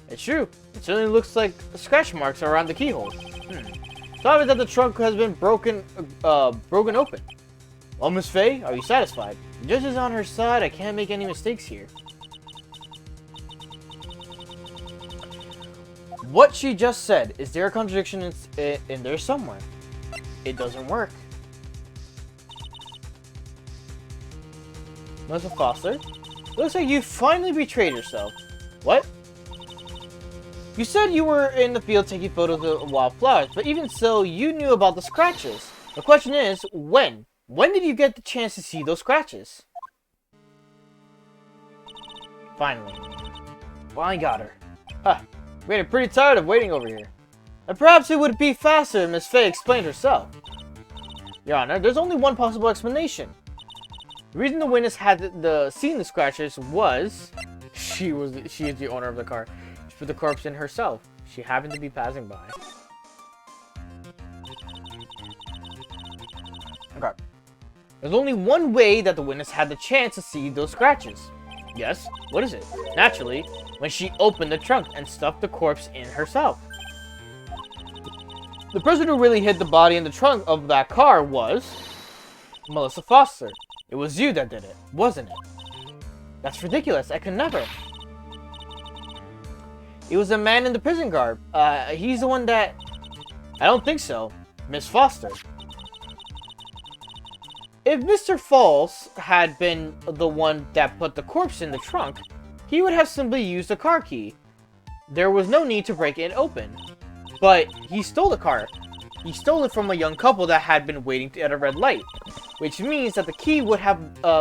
It's true. It certainly looks like scratch marks around the keyhole. It's obvious that the trunk has been broken open. Well, Miss Faye, are you satisfied? The judge is on her side. I can't make any mistakes here. What she just said, is there a contradiction in there somewhere? It doesn't work. Melissa Foster, looks like you finally betrayed yourself. What? You said you were in the field taking photos of wildflowers, but even so, you knew about the scratches. The question is, when? When did you get the chance to see those scratches? Finally. Finally got her. Huh. We're getting pretty tired of waiting over here. And perhaps it would be faster if Miss Faye explained herself. Your Honor, there's only one possible explanation. The reason the witness had seen the scratches was she is the owner of the car. She put the corpse in herself. She happened to be passing by. Okay. There's only one way that the witness had the chance to see those scratches. Yes, what is it? Naturally, when she opened the trunk and stuffed the corpse in herself. The person who really hid the body in the trunk of that car was Melissa Foster. It was you that did it, wasn't it? That's ridiculous. I could never. It was a man in the prison garb. He's the one that... I don't think so. Miss Foster. If Mr. Falls had been the one that put the corpse in the trunk, he would have simply used a car key. There was no need to break it open. But he stole the car. He stole it from a young couple that had been waiting at a red light, which means that the key would have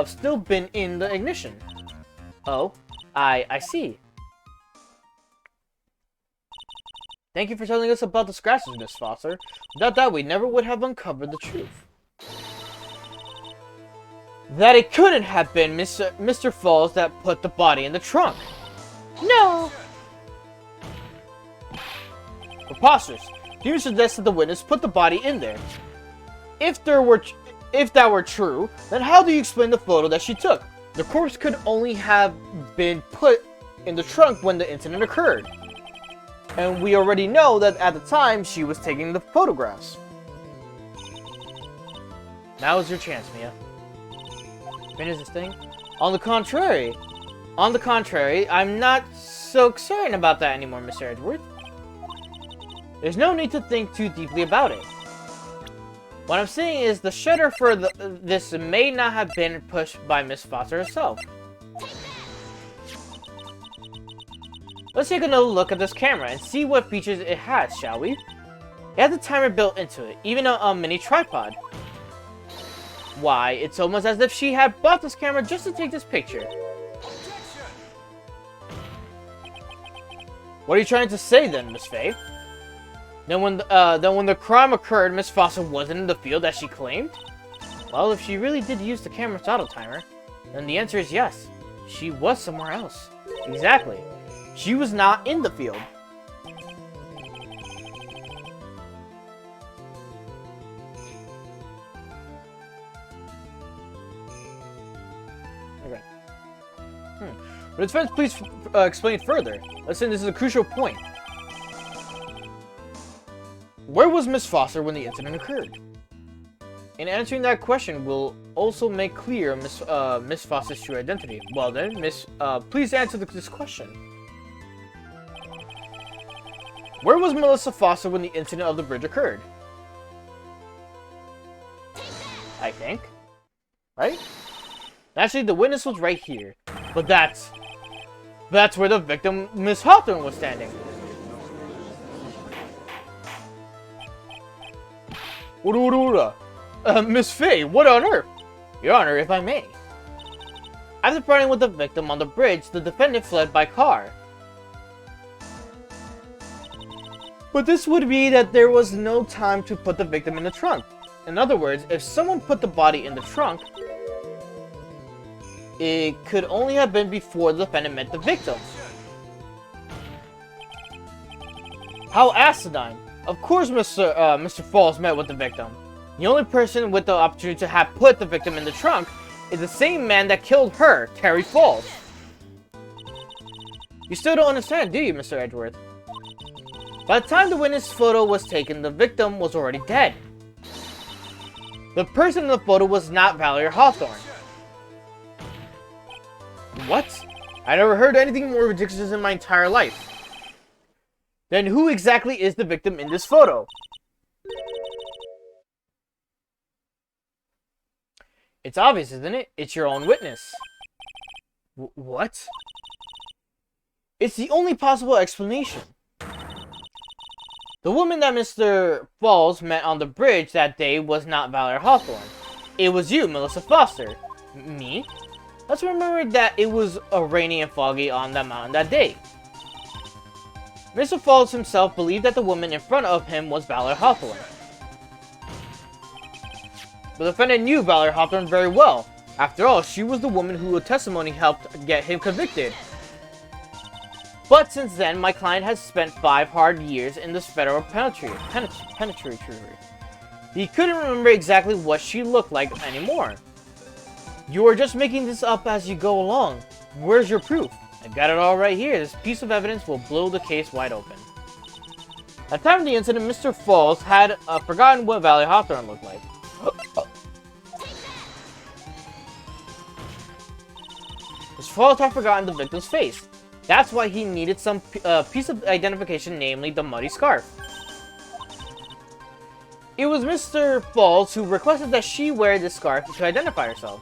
still been in the ignition. Oh, I see. Thank you for telling us about the scratches, Miss Foster. Without that, we never would have uncovered the truth. That it couldn't have been Mr. Falls that put the body in the trunk. No! Preposterous. You suggested the witness put the body in there. If that were true, then how do you explain the photo that she took? The corpse could only have been put in the trunk when the incident occurred. And we already know that at the time, she was taking the photographs. Now is your chance, Mia. Finish this thing? On the contrary, I'm not so certain about that anymore, Mr. Edgeworth. There's no need to think too deeply about it. What I'm saying is the shutter for this may not have been pushed by Miss Foster herself. Let's take another look at this camera and see what features it has, shall we? It has the timer built into it, even a mini tripod. Why, it's almost as if she had bought this camera just to take this picture. What are you trying to say then, Miss Faye? Then when the crime occurred, Miss Foster wasn't in the field as she claimed? Well, if she really did use the camera's auto timer, then the answer is yes. She was somewhere else. Exactly. She was not in the field. Okay. But defense, please explain further. Listen, this is a crucial point. Where was Miss Foster when the incident occurred? In answering that question, we'll also make clear Miss Foster's true identity. Well then, please answer this question. Where was Melissa Foster when the incident of the bridge occurred? I think. Right? Actually, the witness was right here. But that's where the victim, Miss Hawthorne, was standing. Miss Faye, what on earth? Your Honor, if I may. After parting with the victim on the bridge, the defendant fled by car. But this would be that there was no time to put the victim in the trunk. In other words, if someone put the body in the trunk, it could only have been before the defendant met the victim. How asinine. Of course Mr. Falls met with the victim. The only person with the opportunity to have put the victim in the trunk is the same man that killed her, Terry Falls. You still don't understand, do you, Mr. Edgeworth? By the time the witness photo was taken, the victim was already dead. The person in the photo was not Valerie Hawthorne. What? I never heard anything more ridiculous in my entire life. Then who exactly is the victim in this photo? It's obvious, isn't it? It's your own witness. What? It's the only possible explanation. The woman that Mr. Falls met on the bridge that day was not Valerie Hawthorne. It was you, Melissa Foster. Me? Let's remember that it was rainy and foggy on that mountain that day. Mr. Falls himself believed that the woman in front of him was Valerie Hawthorne. The defendant knew Valerie Hawthorne very well. After all, she was the woman whose testimony helped get him convicted. But since then, my client has spent 5 hard years in this federal penitentiary. He couldn't remember exactly what she looked like anymore. You are just making this up as you go along. Where's your proof? I've got it all right here. This piece of evidence will blow the case wide open. At the time of the incident, Mr. Falls had forgotten what Valerie Hawthorne looked like. Mr. Falls had forgotten the victim's face. That's why he needed some piece of identification, namely the muddy scarf. It was Mr. Falls who requested that she wear this scarf to identify herself.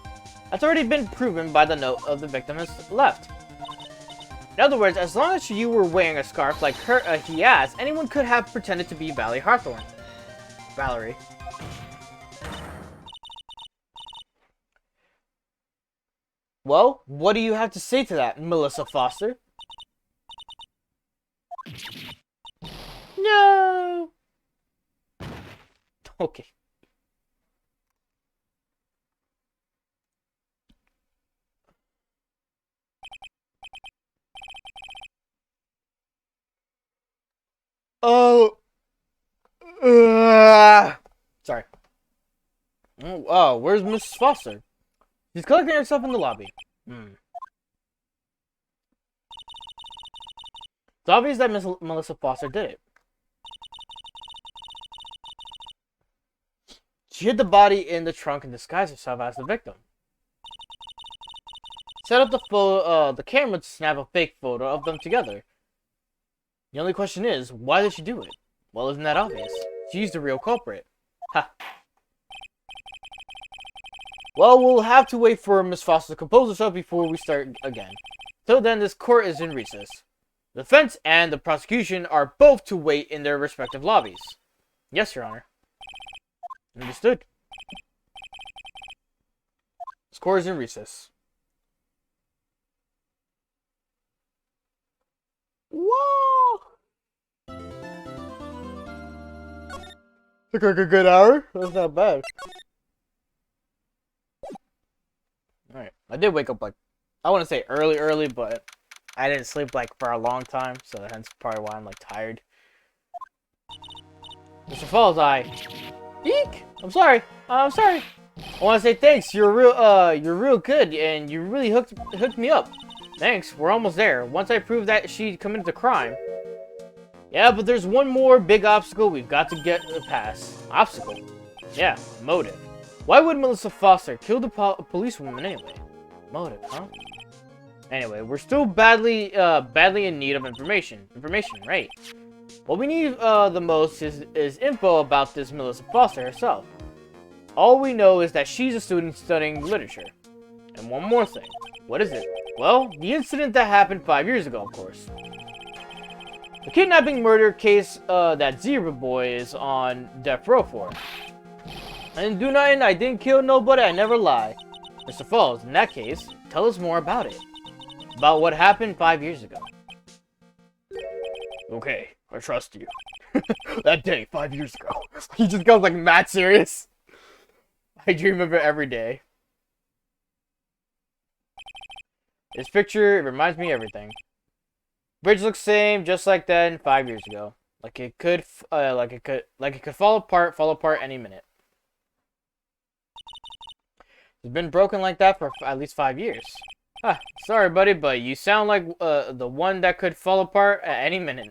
That's already been proven by the note of the victim has left. In other words, as long as you were wearing a scarf like he has, anyone could have pretended to be Valerie Hawthorne. Valerie. Well, what do you have to say to that, Melissa Foster? No! Okay. Oh. Sorry. Oh, where's Mrs. Foster? She's collecting herself in the lobby. It's obvious that Melissa Foster did it. She hid the body in the trunk and disguised herself as the victim. Set up the camera to snap a fake photo of them together. The only question is, why did she do it? Well, isn't that obvious? She's the real culprit. Ha. Well, we'll have to wait for Miss Foster to compose herself before we start again. Till then, this court is in recess. The defense and the prosecution are both to wait in their respective lobbies. Yes, Your Honor. Understood. This court is in recess. Whoa! Took like a good hour? That's not bad. Alright. I did wake up like, I wouldn't say early, but I didn't sleep like for a long time, so hence probably why I'm like tired. Mr. Falls, Eek! I'm sorry. I'm sorry. I want to say thanks. You're real good, and you really hooked me up. Thanks. We're almost there. Once I prove that she committed the crime. Yeah, but there's one more big obstacle we've got to get past. Obstacle? Yeah, motive. Why would Melissa Foster kill the policewoman anyway? Motive, huh? Anyway, we're still badly in need of information. Right? What we need the most is info about this Melissa Foster herself. All we know is that she's a student studying literature. And one more thing. What is it? Well, the incident that happened 5 years ago, of course. The kidnapping murder case that Zebra Boy is on death row for. I didn't do nothing, I didn't kill nobody, I never lie. Mr. Falls, in that case, tell us more about it. About what happened 5 years ago. Okay, I trust you. That day, 5 years ago. He just goes like mad serious. I dream of it every day. This picture, it reminds me of everything. Bridge looks same, just like then 5 years ago. Like it could fall apart any minute. It's been broken like that for at least 5 years. Huh, sorry, buddy, but you sound like the one that could fall apart at any minute.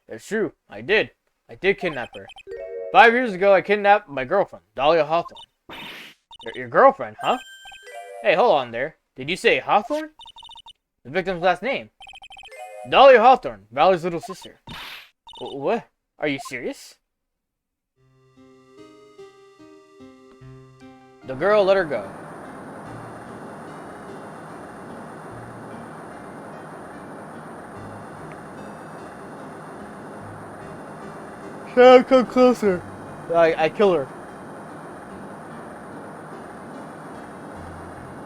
It's true, I did. I did kidnap her. 5 years ago, I kidnapped my girlfriend, Dahlia Hawthorne. Your girlfriend, huh? Hey, hold on there. Did you say Hawthorne? The victim's last name. Dahlia Hawthorne, Valerie's little sister. What? Are you serious? The girl let her go. Sam, come closer. I kill her.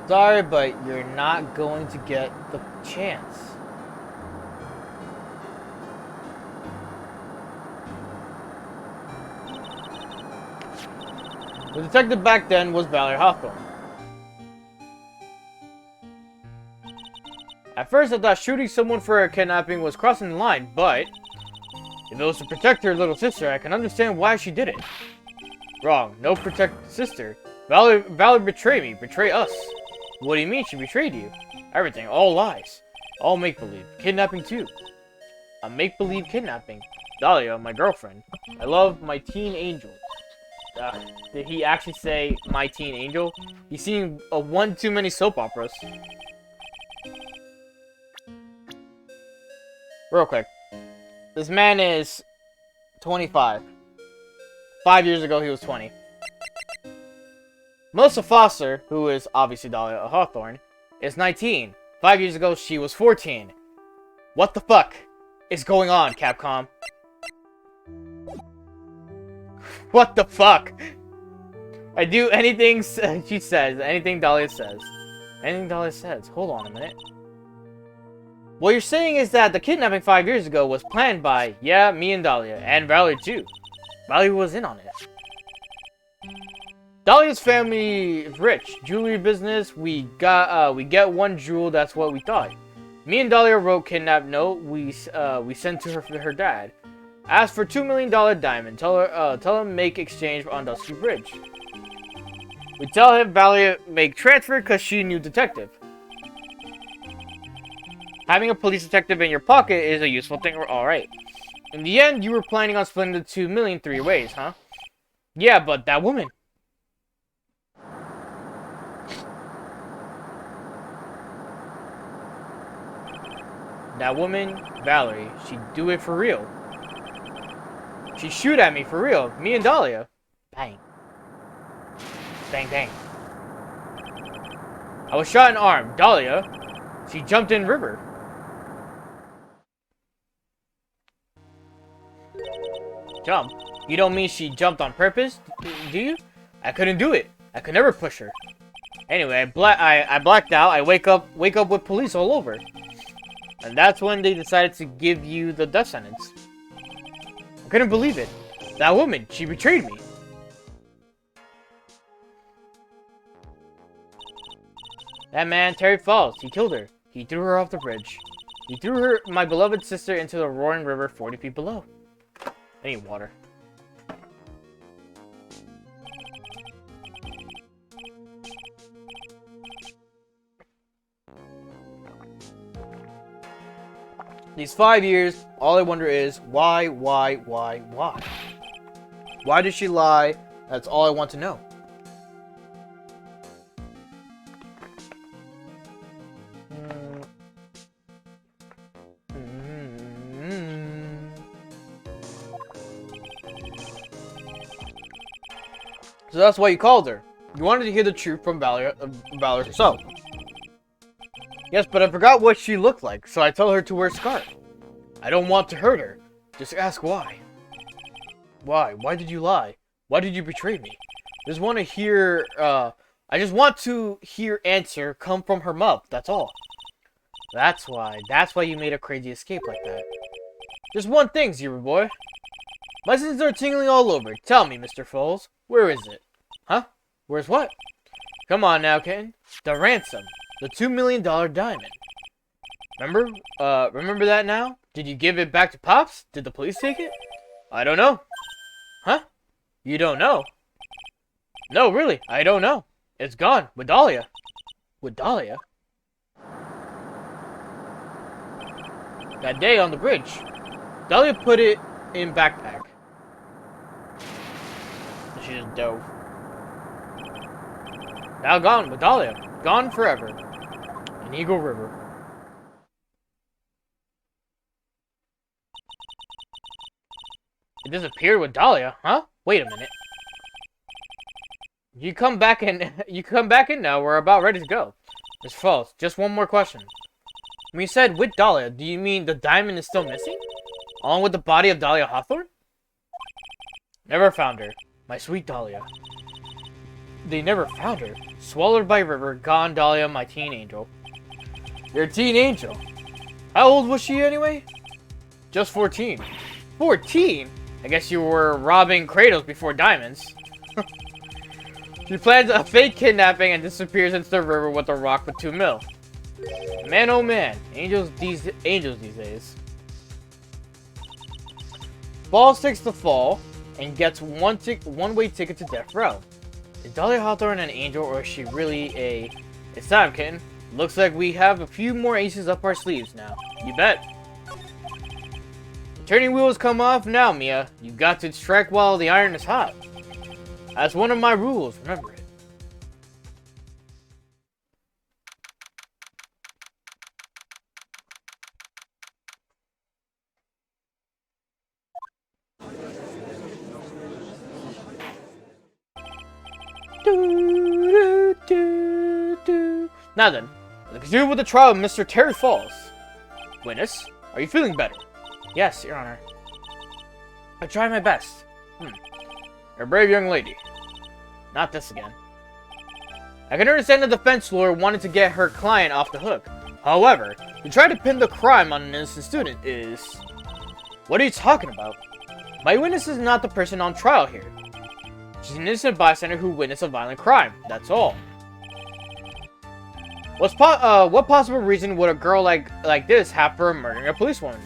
Sorry, but you're not going to get the chance. The detective back then was Valerie Hawthorne. At first, I thought shooting someone for a kidnapping was crossing the line, but if it was to protect her little sister, I can understand why she did it. Wrong. No protect sister. Valerie betrayed me. Betray us. What do you mean she betrayed you? Everything. All lies. All make-believe. Kidnapping too. A make-believe kidnapping. Dahlia, my girlfriend. I love my teen angel. Did he actually say my teen angel? He's seen one too many soap operas. Real quick. This man is 25. 5 years ago, he was 20. Melissa Foster, who is obviously Dahlia Hawthorne, is 19. 5 years ago, she was 14. What the fuck is going on, Capcom? What the fuck? I do anything she says, anything Dahlia says. Anything Dahlia says. Hold on a minute. What you're saying is that the kidnapping 5 years ago was planned by, yeah, me and Dahlia, and Valerie too. Valerie was in on it. Dahlia's family is rich. Jewelry business, we get one jewel, that's what we thought. Me and Dahlia wrote kidnap note, we sent to her dad. Ask for $2 million diamond, tell him make exchange on Dusky Bridge. We tell him Valerie make transfer cause she knew detective. Having a police detective in your pocket is a useful thing, alright. In the end, you were planning on splitting the $2 million 3 ways, huh? Yeah, but that woman. That woman, Valerie, she'd do it for real. She'd shoot at me for real. Me and Dahlia. Bang. Bang, bang. I was shot in arm. Dahlia, she jumped in river. Jump? You don't mean she jumped on purpose, do you? I couldn't do it. I could never push her. Anyway, I blacked out. I wake up with police all over. And that's when they decided to give you the death sentence. I couldn't believe it. That woman, she betrayed me. That man, Terry Falls, he killed her. He threw her off the bridge. He threw her, my beloved sister, into the roaring river 40 feet below. I need water. These 5 years, all I wonder is, why? Why did she lie? That's all I want to know. So that's why you called her. You wanted to hear the truth from Valerie herself. Yes, but I forgot what she looked like, so I tell her to wear a scarf. I don't want to hurt her. Just ask why. Why? Why did you lie? Why did you betray me? I just want to hear answer come from her mouth, that's all. That's why you made a crazy escape like that. Just one thing, Zero Boy. My senses are tingling all over. Tell me, Mr. Foles, where is it? Huh? Where's what? Come on now, kitten. The ransom. The $2 million diamond. Remember that now? Did you give it back to Pops? Did the police take it? I don't know. Huh? You don't know? No, really, I don't know. It's gone. With Dahlia. With Dahlia? That day on the bridge. Dahlia put it in backpack. She just dove. Now gone with Dahlia. Gone forever. In Eagle River. It disappeared with Dahlia, huh? Wait a minute. You come back in now. We're about ready to go. It's false. Just one more question. When you said with Dahlia, do you mean the diamond is still missing? Along with the body of Dahlia Hawthorne? Never found her. My sweet Dahlia. They never found her. Swallowed by river, gone Dahlia, my teen angel. Your teen angel? How old was she anyway? Just 14. 14? I guess you were robbing cradles before diamonds. She plans a fake kidnapping and disappears into the river with a rock with 2 mil. Man, oh man, angels these days. Balls takes the fall and gets one-way ticket to death row. Is Dahlia Hawthorne an angel, or is she really a... It's time, kitten. Looks like we have a few more aces up our sleeves now. You bet. Turning wheels come off now, Mia. You got to strike while the iron is hot. That's one of my rules, remember it. Now then, let's continue with the trial of Mr. Terry Falls. Witness, are you feeling better? Yes, Your Honor. I try my best. You're a brave young lady. Not this again. I can understand the defense lawyer wanted to get her client off the hook. However, to try to pin the crime on an innocent student is... What are you talking about? My witness is not the person on trial here. She's an innocent bystander who witnessed a violent crime. That's all. What possible reason would a girl like this have for murdering a policewoman?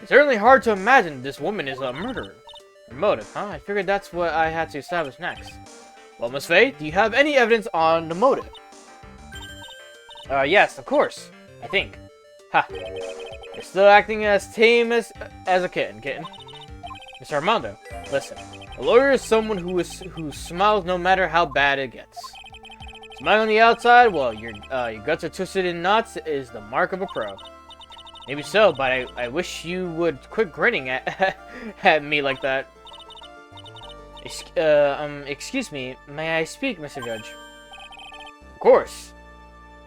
It's certainly hard to imagine this woman is a murderer. Her motive, huh? I figured that's what I had to establish next. Well, Miss Faye, do you have any evidence on the motive? Yes, of course. I think. Ha. You're still acting as tame as a kitten. Mr. Armando, listen. A lawyer is someone who smiles no matter how bad it gets. Smile on the outside, well, your guts are twisted in knots is the mark of a pro. Maybe so, but I wish you would quit grinning at me like that. Excuse me, may I speak, Mr. Judge? Of course.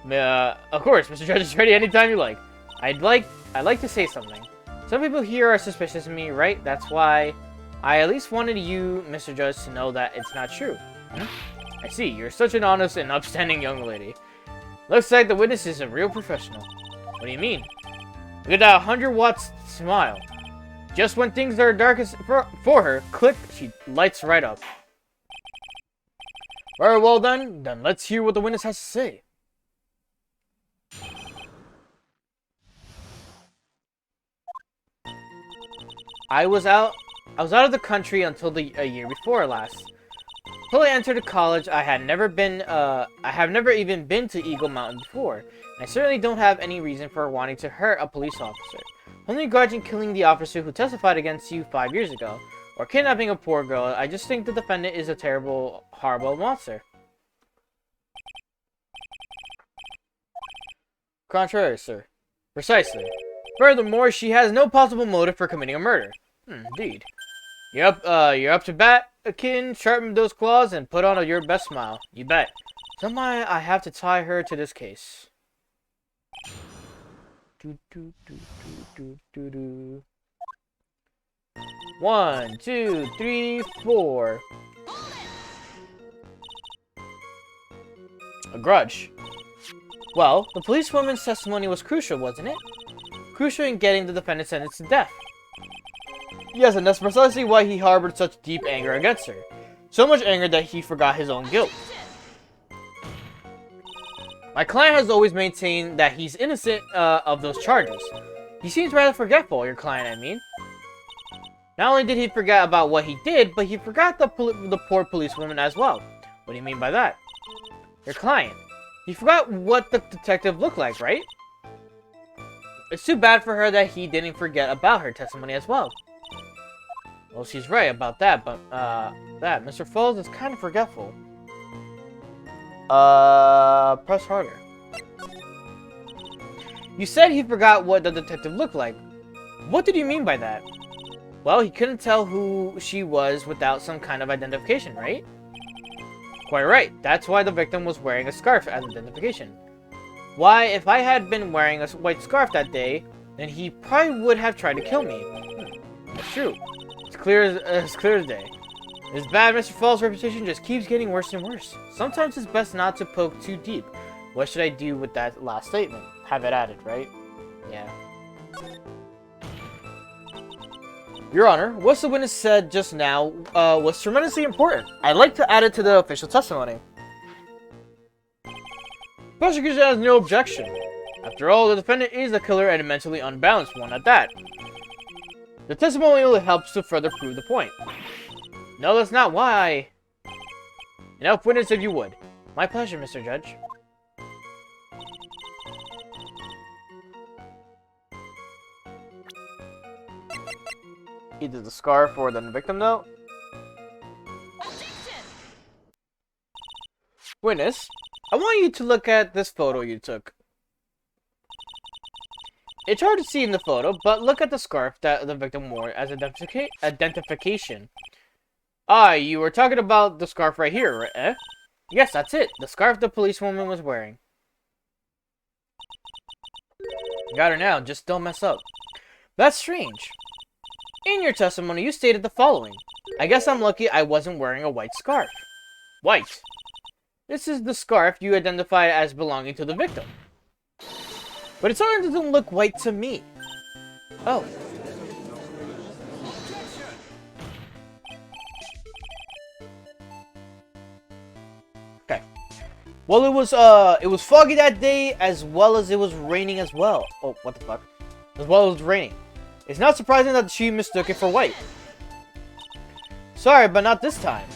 Of course, Mr. Judge is ready anytime you like. I'd like to say something. Some people here are suspicious of me, right? That's why I at least wanted you, Mr. Judge, to know that it's not true. I see, you're such an honest and upstanding young lady. Looks like the witness is a real professional. What do you mean? Look at that 100-watt smile. Just when things are darkest for her, click, she lights right up. Very well done. Then let's hear what the witness has to say. I was out of the country until a year before last. Until I entered college, I have never even been to Eagle Mountain before. And I certainly don't have any reason for wanting to hurt a police officer. Only regarding killing the officer who testified against you 5 years ago, or kidnapping a poor girl, I just think the defendant is a terrible, horrible monster. Contrary, sir. Precisely. Furthermore, she has no possible motive for committing a murder. Indeed. You're up to bat, kitten. Sharpen those claws and put on your best smile. You bet. Somehow I have to tie her to this case. 1, 2, 3, 4. A grudge. Well, the policewoman's testimony was crucial, wasn't it? Crucial in getting the defendant sentenced to death. Yes, and that's precisely why he harbored such deep anger against her. So much anger that he forgot his own guilt. My client has always maintained that he's innocent of those charges. He seems rather forgetful, your client, I mean. Not only did he forget about what he did, but he forgot the poor policewoman as well. What do you mean by that? Your client. You forgot what the detective looked like, right? It's too bad for her that he didn't forget about her testimony as well. Well, she's right about that, but, Mr. Falls is kind of forgetful. Press harder. You said he forgot what the detective looked like. What did you mean by that? Well, he couldn't tell who she was without some kind of identification, right? Quite right. That's why the victim was wearing a scarf as identification. Why, if I had been wearing a white scarf that day, then he probably would have tried to kill me. That's true. It's clear as day. It's bad Mr. Falls' reputation just keeps getting worse and worse. Sometimes it's best not to poke too deep. What should I do with that last statement? Have it added, right? Yeah. Your Honor, what the witness said just now was tremendously important. I'd like to add it to the official testimony. Prosecution has no objection. After all, the defendant is a killer and a mentally unbalanced one at that. The testimony only helps to further prove the point. No, that's not why. Enough, witness, if you would. My pleasure, Mr. Judge. Either the scarf or the victim note. Objection! Witness, I want you to look at this photo you took. It's hard to see in the photo, but look at the scarf that the victim wore as identification. Ah, you were talking about the scarf right here, right? Eh? Yes, that's it. The scarf the policewoman was wearing. Got her now, just don't mess up. That's strange. In your testimony, you stated the following. I guess I'm lucky I wasn't wearing a white scarf. White. This is the scarf you identified as belonging to the victim. But it certainly doesn't look white to me. Oh. Okay. Well, it was foggy that day as well as it was raining as well. Oh, what the fuck? As well as it was raining. It's not surprising that she mistook it for white. Sorry, but not this time.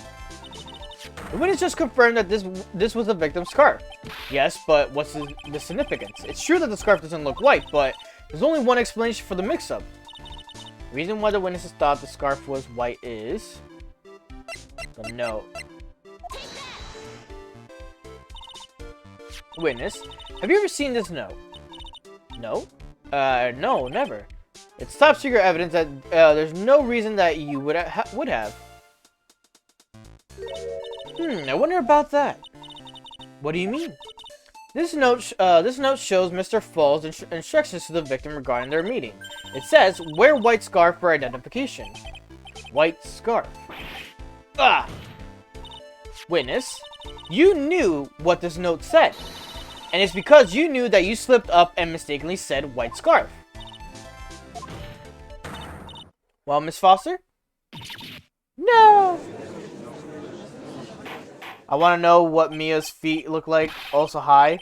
The witness just confirmed that this was the victim's scarf. Yes, but what's the significance? It's true that the scarf doesn't look white, but there's only one explanation for the mix-up. The reason why the witnesses thought the scarf was white is the note. Witness, have you ever seen this note? No? No, never. It's top secret evidence that there's no reason that you would have. I wonder about that. What do you mean? This note shows Mr. Falls' instructions to the victim regarding their meeting. It says, wear white scarf for identification. White scarf. Ah! Witness, you knew what this note said. And it's because you knew that you slipped up and mistakenly said white scarf. Well, Miss Foster? No! I want to know what Mia's feet look like. Also, hi.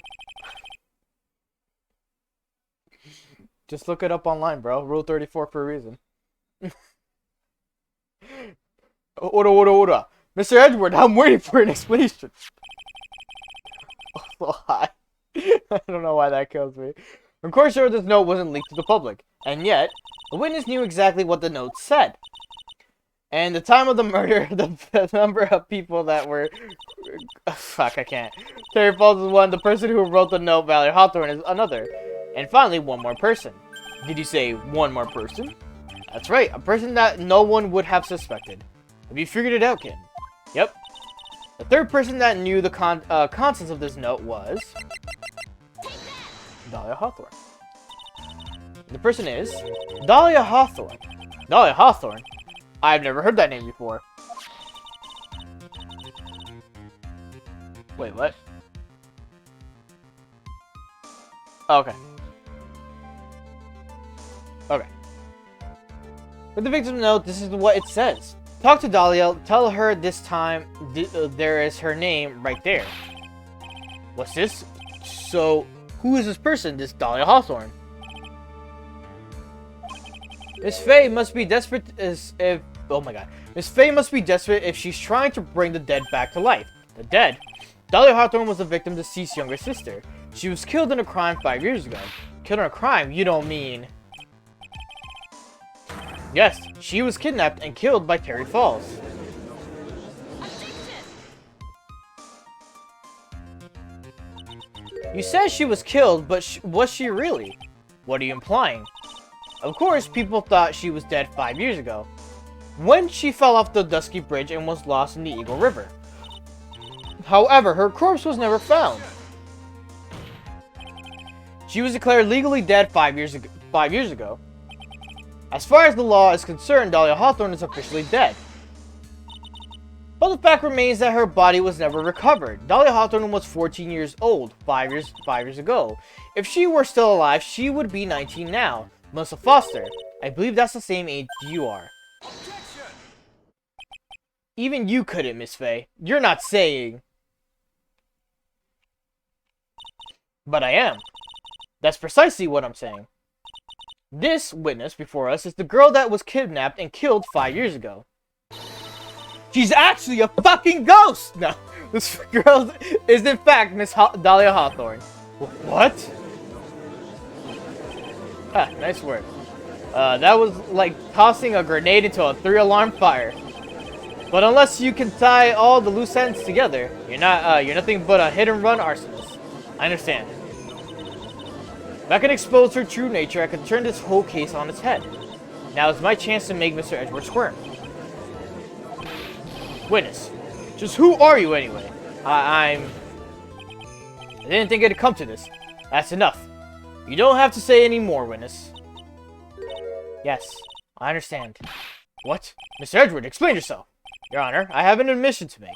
Just look it up online, bro. Rule 34 for a reason. Ora. Mr. Edward, I'm waiting for an explanation. Also, hi. I don't know why that kills me. I'm quite sure this note wasn't leaked to the public. And yet, the witness knew exactly what the note said. And the time of the murder, the number of people that were... fuck, I can't. Terry Falls is one. The person who wrote the note, Valerie Hawthorne, is another. And finally, one more person. Did you say one more person? That's right. A person that no one would have suspected. Have you figured it out, kid? Yep. The third person that knew the contents of this note was... Dahlia Hawthorne. The person is... Dahlia Hawthorne. Dahlia Hawthorne? I've never heard that name before. Wait, what? Okay. Okay. With the victim note, this is what it says. Talk to Dahlia, tell her this time there is her name right there. What's this? So, who is this person, this Dahlia Hawthorne? Miss Faye must be desperate oh my god. Miss Faye must be desperate if she's trying to bring the dead back to life. The dead? Dahlia Hawthorne was the victim's deceased younger sister. She was killed in a crime 5 years ago. Killed in a crime? You don't mean... Yes, she was kidnapped and killed by Terry Falls. You said she was killed, but was she really? What are you implying? Of course, people thought she was dead 5 years ago, when she fell off the Dusky Bridge and was lost in the Eagle River. However, her corpse was never found. She was declared legally dead 5 years ago. As far as the law is concerned, Dahlia Hawthorne is officially dead. But the fact remains that her body was never recovered. Dahlia Hawthorne was 14 years old 5 years ago. If she were still alive, she would be 19 now. Melissa Foster, I believe that's the same age you are. Even you couldn't, Miss Faye. You're not saying... But I am. That's precisely what I'm saying. This witness before us is the girl that was kidnapped and killed 5 years ago. She's actually a fucking ghost! No, this girl is in fact Miss Dahlia Hawthorne. What? Ah, nice work. That was like tossing a grenade into a 3-alarm fire. But unless you can tie all the loose ends together, you're nothing but a hit-and-run arsonist. I understand. If I can expose her true nature, I can turn this whole case on its head. Now is my chance to make Mr. Edgeworth squirm. Witness, just who are you anyway? I didn't think it'd come to this. That's enough. You don't have to say any more, witness. Yes, I understand. What? Mr. Edgeworth, explain yourself. Your Honor, I have an admission to make.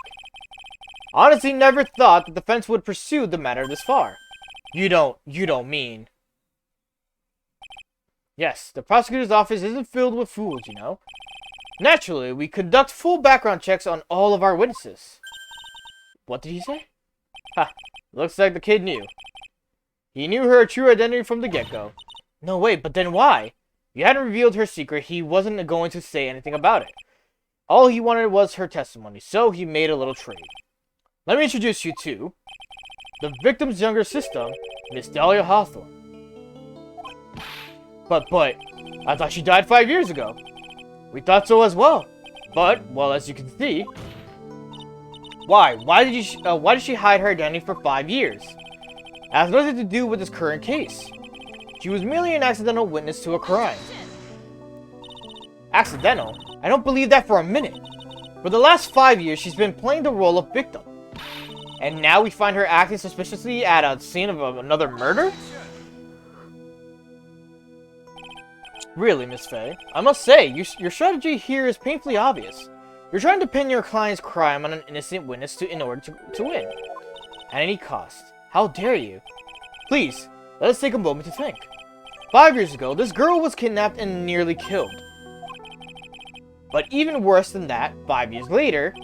Honestly, never thought the defense would pursue the matter this far. You don't mean... Yes, the prosecutor's office isn't filled with fools, you know. Naturally, we conduct full background checks on all of our witnesses. What did he say? Ha, looks like the kid knew. He knew her true identity from the get-go. No, wait, but then why? If you hadn't revealed her secret, he wasn't going to say anything about it. All he wanted was her testimony, so he made a little trade. Let me introduce you to the victim's younger sister, Miss Dahlia Hawthorne. But, I thought she died 5 years ago. We thought so as well. But, well, as you can see... Why? Why did she hide her identity for 5 years? It has nothing to do with this current case. She was merely an accidental witness to a crime. Accidental? I don't believe that for a minute. For the last 5 years, she's been playing the role of victim. And now we find her acting suspiciously at a scene of another murder? Really, Miss Faye, I must say, your strategy here is painfully obvious. You're trying to pin your client's crime on an innocent witness in order to win. At any cost. How dare you? Please, let us take a moment to think. 5 years ago, this girl was kidnapped and nearly killed. But even worse than that, 5 years later,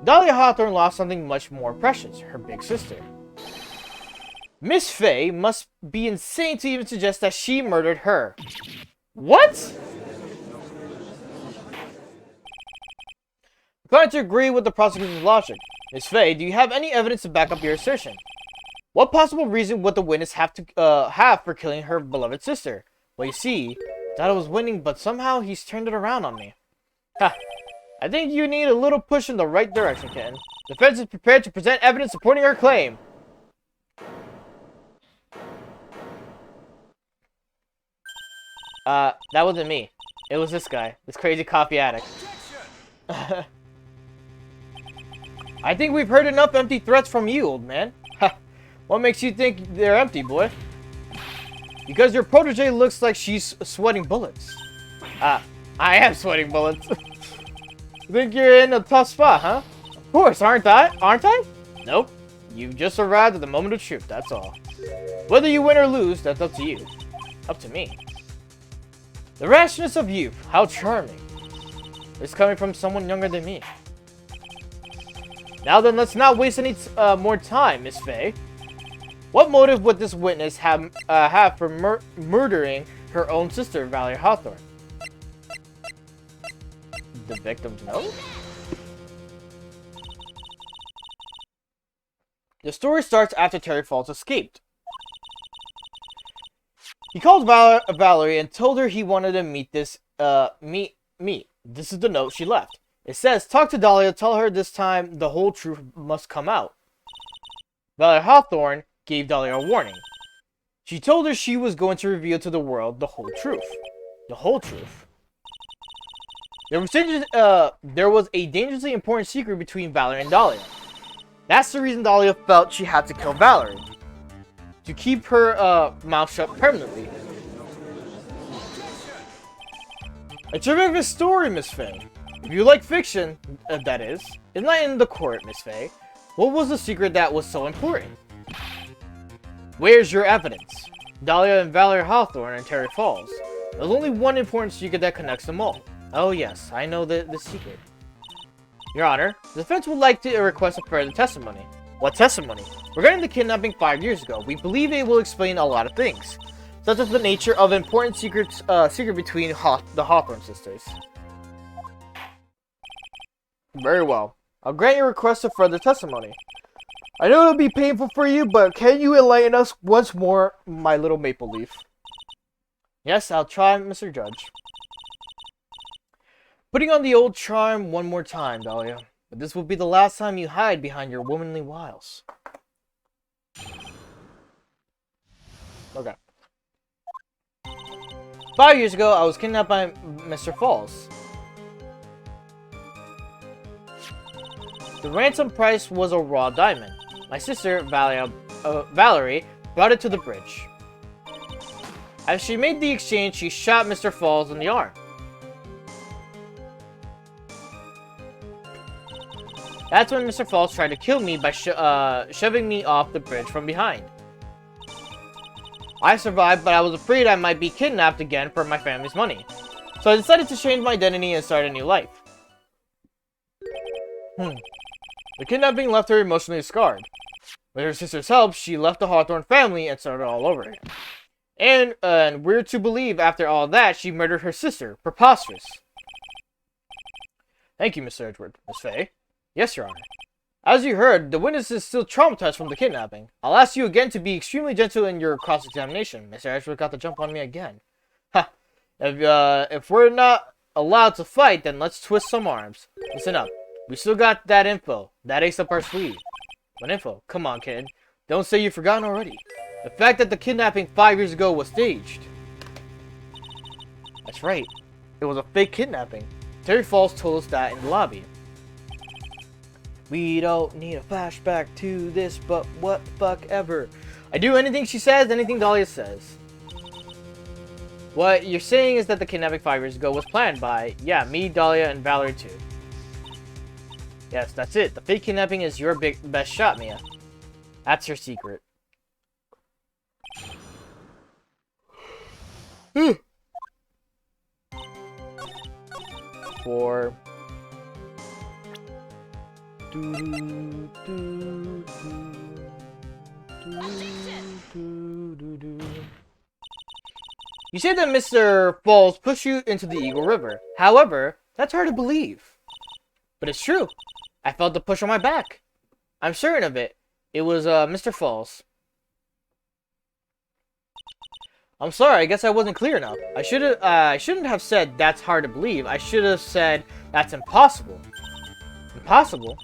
Dahlia Hawthorne lost something much more precious, her big sister. Miss Faye must be insane to even suggest that she murdered her. What? I'm trying to agree with the prosecution's logic. Miss Faye, do you have any evidence to back up your assertion? What possible reason would the witness have for killing her beloved sister? Well, you see, thought I was winning, but somehow he's turned it around on me. Ha! I think you need a little push in the right direction, Ken. The defense is prepared to present evidence supporting her claim. That wasn't me. It was this guy. This crazy coffee addict. I think we've heard enough empty threats from you, old man. What makes you think they're empty, boy? Because your protege looks like she's sweating bullets. I am sweating bullets. Think you're in a tough spot, huh? Of course, aren't I? Nope. You've just arrived at the moment of truth, that's all. Whether you win or lose, that's up to you. Up to me. The rashness of youth, how charming. It's coming from someone younger than me. Now then, let's not waste any more time, Miss Faye. What motive would this witness have for murdering her own sister, Dahlia Hawthorne? The victim's note? The story starts after Terry Falls escaped. He called Valerie and told her he wanted to meet. This is the note she left. It says, talk to Dahlia, tell her this time the whole truth must come out. Valerie Hawthorne gave Dahlia a warning. She told her she was going to reveal to the world the whole truth. The whole truth. There was a dangerously important secret between Valerie and Dahlia. That's the reason Dahlia felt she had to kill Valerie. To keep her mouth shut permanently. A terrific story, Miss Faye. If you like fiction, that is, enlighten the court, Miss Faye. What was the secret that was so important? Where's your evidence? Dahlia and Valerie Hawthorne and Terry Falls. There's only one important secret that connects them all. Oh yes, I know the secret. Your Honor, the defense would like to request a further testimony. What testimony? Regarding the kidnapping 5 years ago, we believe it will explain a lot of things, such as the nature of important secret between the Hawthorne sisters. Very well. I'll grant your request of further testimony. I know it'll be painful for you, but can you enlighten us once more, my little maple leaf? Yes, I'll try, Mr. Judge. Putting on the old charm one more time, Dahlia. But this will be the last time you hide behind your womanly wiles. Okay. 5 years ago, I was kidnapped by Mr. Falls. The ransom price was a raw diamond. My sister, Valerie, brought it to the bridge. As she made the exchange, she shot Mr. Falls in the arm. That's when Mr. Falls tried to kill me by shoving me off the bridge from behind. I survived, but I was afraid I might be kidnapped again for my family's money. So I decided to change my identity and start a new life. The kidnapping left her emotionally scarred. With her sister's help, she left the Hawthorne family and started all over again. And we're to believe after all that, she murdered her sister. Preposterous. Thank you, Mr. Edward. Miss Faye. Yes, Your Honor. As you heard, the witness is still traumatized from the kidnapping. I'll ask you again to be extremely gentle in your cross-examination. Mr. Edward got the jump on me again. Ha! If we're not allowed to fight, then let's twist some arms. Listen up. We still got that info. That ace up our sleeve. What info? Come on, kid. Don't say you've forgotten already. The fact that the kidnapping 5 years ago was staged. That's right. It was a fake kidnapping. Terry Falls told us that in the lobby. We don't need a flashback to this, but what the fuck ever. I do anything she says, anything Dahlia says. What you're saying is that the kidnapping 5 years ago was planned by, yeah, me, Dahlia, and Valerie too. Yes, that's it. The fake kidnapping is your best shot, Mia. That's your secret. Four. You say that Mr. Falls pushed you into the Eagle River. However, that's hard to believe. But it's true. I felt the push on my back. I'm certain of it. It was Mr. Falls. I'm sorry, I guess I wasn't clear enough. I shouldn't have said that's hard to believe. I should have said that's impossible. Impossible?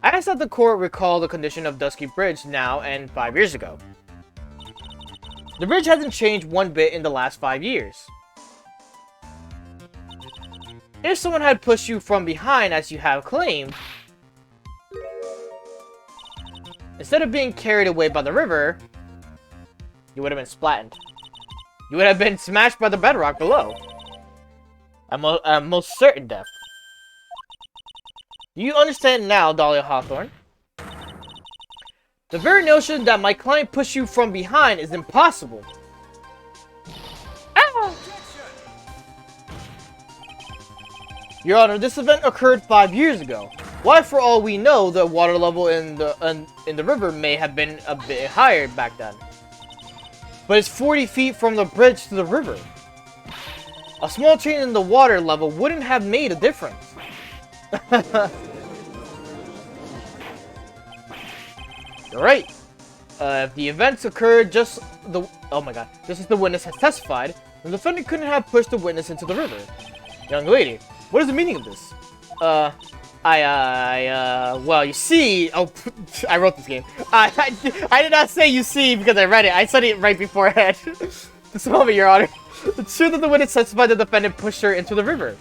I asked that the court recall the condition of Dusky Bridge now and 5 years ago. The bridge hasn't changed one bit in the last 5 years. If someone had pushed you from behind as you have claimed, instead of being carried away by the river, you would have been splattened. You would have been smashed by the bedrock below. I'm most certain death. Do you understand now, Dahlia Hawthorne? The very notion that my client pushed you from behind is impossible. Ah! Your Honor, this event occurred 5 years ago. Why, for all we know, the water level in the river may have been a bit higher back then. But it's 40 feet from the bridge to the river. A small change in the water level wouldn't have made a difference. You're right. If the events occurred just as the witness has testified, the defendant couldn't have pushed the witness into the river. Young lady, what is the meaning of this? Well, you see, oh, I wrote this game. I did not say you see because I read it. I said it right beforehand. Just a moment, Your Honor. It's true that the witness testified the defendant pushed her into the river.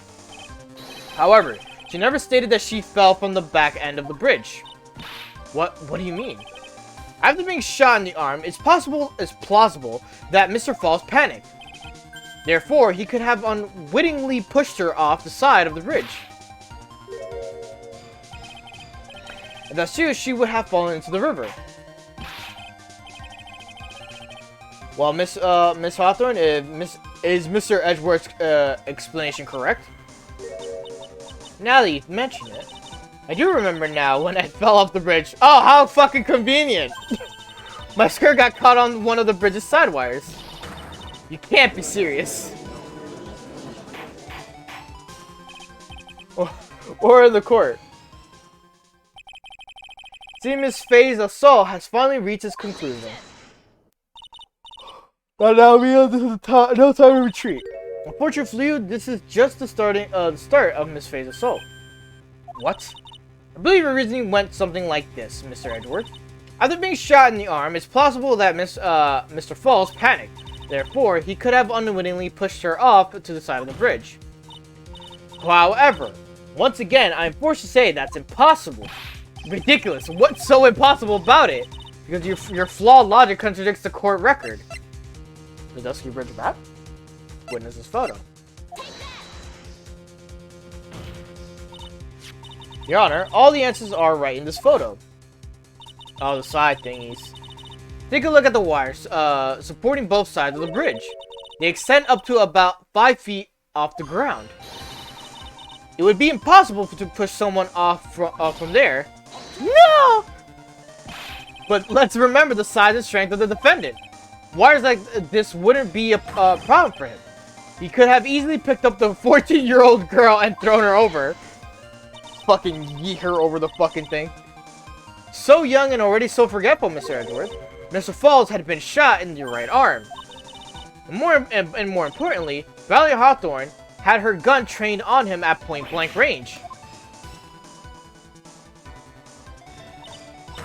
However, she never stated that she fell from the back end of the bridge. What do you mean? After being shot in the arm, it's plausible that Mr. Falls panicked. Therefore, he could have unwittingly pushed her off the side of the bridge. If that's true, she would have fallen into the river. Well, Miss Hawthorne, is Mr. Edgeworth's explanation correct? Now that you've mentioned it, I do remember now when I fell off the bridge. Oh, how fucking convenient! My skirt got caught on one of the bridge's side wires. You can't be serious. Or in the court. See, Miss Faye's assault has finally reached its conclusion. But now we have no time to retreat. Unfortunately, this is just the start of Miss Faye's assault. What? I believe her reasoning went something like this, Mr. Edgeworth. After being shot in the arm, it's plausible that Mr. Falls panicked. Therefore, he could have unwittingly pushed her off to the side of the bridge. However, once again, I am forced to say that's impossible. Ridiculous. What's so impossible about it? Because your flawed logic contradicts the court record. The Dusky Bridge map? Witness's photo. Your Honor, all the answers are right in this photo. Oh, the side thingies. Take a look at the wires supporting both sides of the bridge. They extend up to about 5 feet off the ground. It would be impossible to push someone off from there. No! But let's remember the size and strength of the defendant. Wires like this wouldn't be a problem for him. He could have easily picked up the 14-year-old girl and thrown her over. Fucking yeet her over the fucking thing. So young and already so forgetful, Mr. Edgeworth. Mr. Falls had been shot in the right arm. And more importantly, Valerie Hawthorne had her gun trained on him at point-blank range.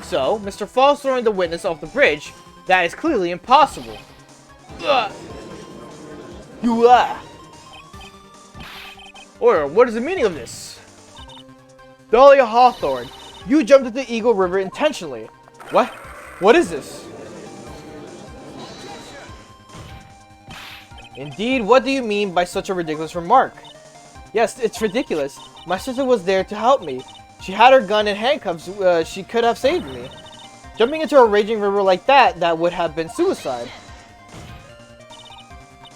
So, Mr. Falls throwing the witness off the bridge, that is clearly impossible. Ugh. Or, what is the meaning of this? Dahlia Hawthorne, you jumped into the Eagle River intentionally. What? What is this? Indeed, what do you mean by such a ridiculous remark? Yes, it's ridiculous. My sister was there to help me. She had her gun and handcuffs. She could have saved me. Jumping into a raging river like that would have been suicide.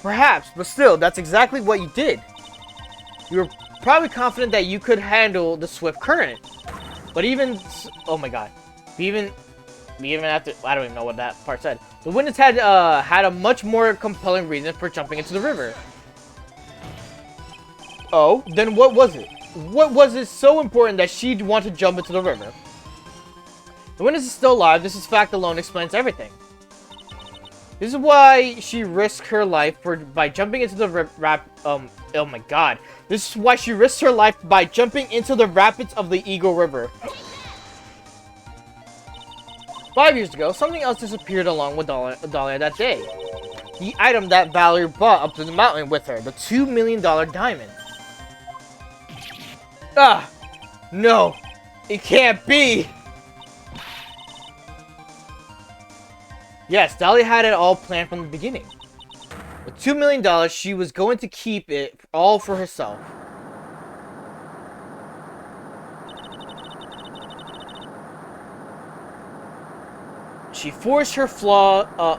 Perhaps, but still, that's exactly what you did. You were probably confident that you could handle the swift current. But even... Oh my god. Even after... I don't even know what that part said. The witness had a much more compelling reason for jumping into the river. Oh, then what was it? What was it so important that she'd want to jump into the river? The witness is still alive. This fact alone explains everything. This is why she risked her life by jumping into the oh my god. This is why she risked her life by jumping into the rapids of the Eagle River. 5 years ago, something else disappeared along with Dahlia that day. The item that Valerie brought up to the mountain with her, the $2 million diamond. Ah! No! It can't be! Yes, Dahlia had it all planned from the beginning. With $2 million, she was going to keep it all for herself. She forced her oh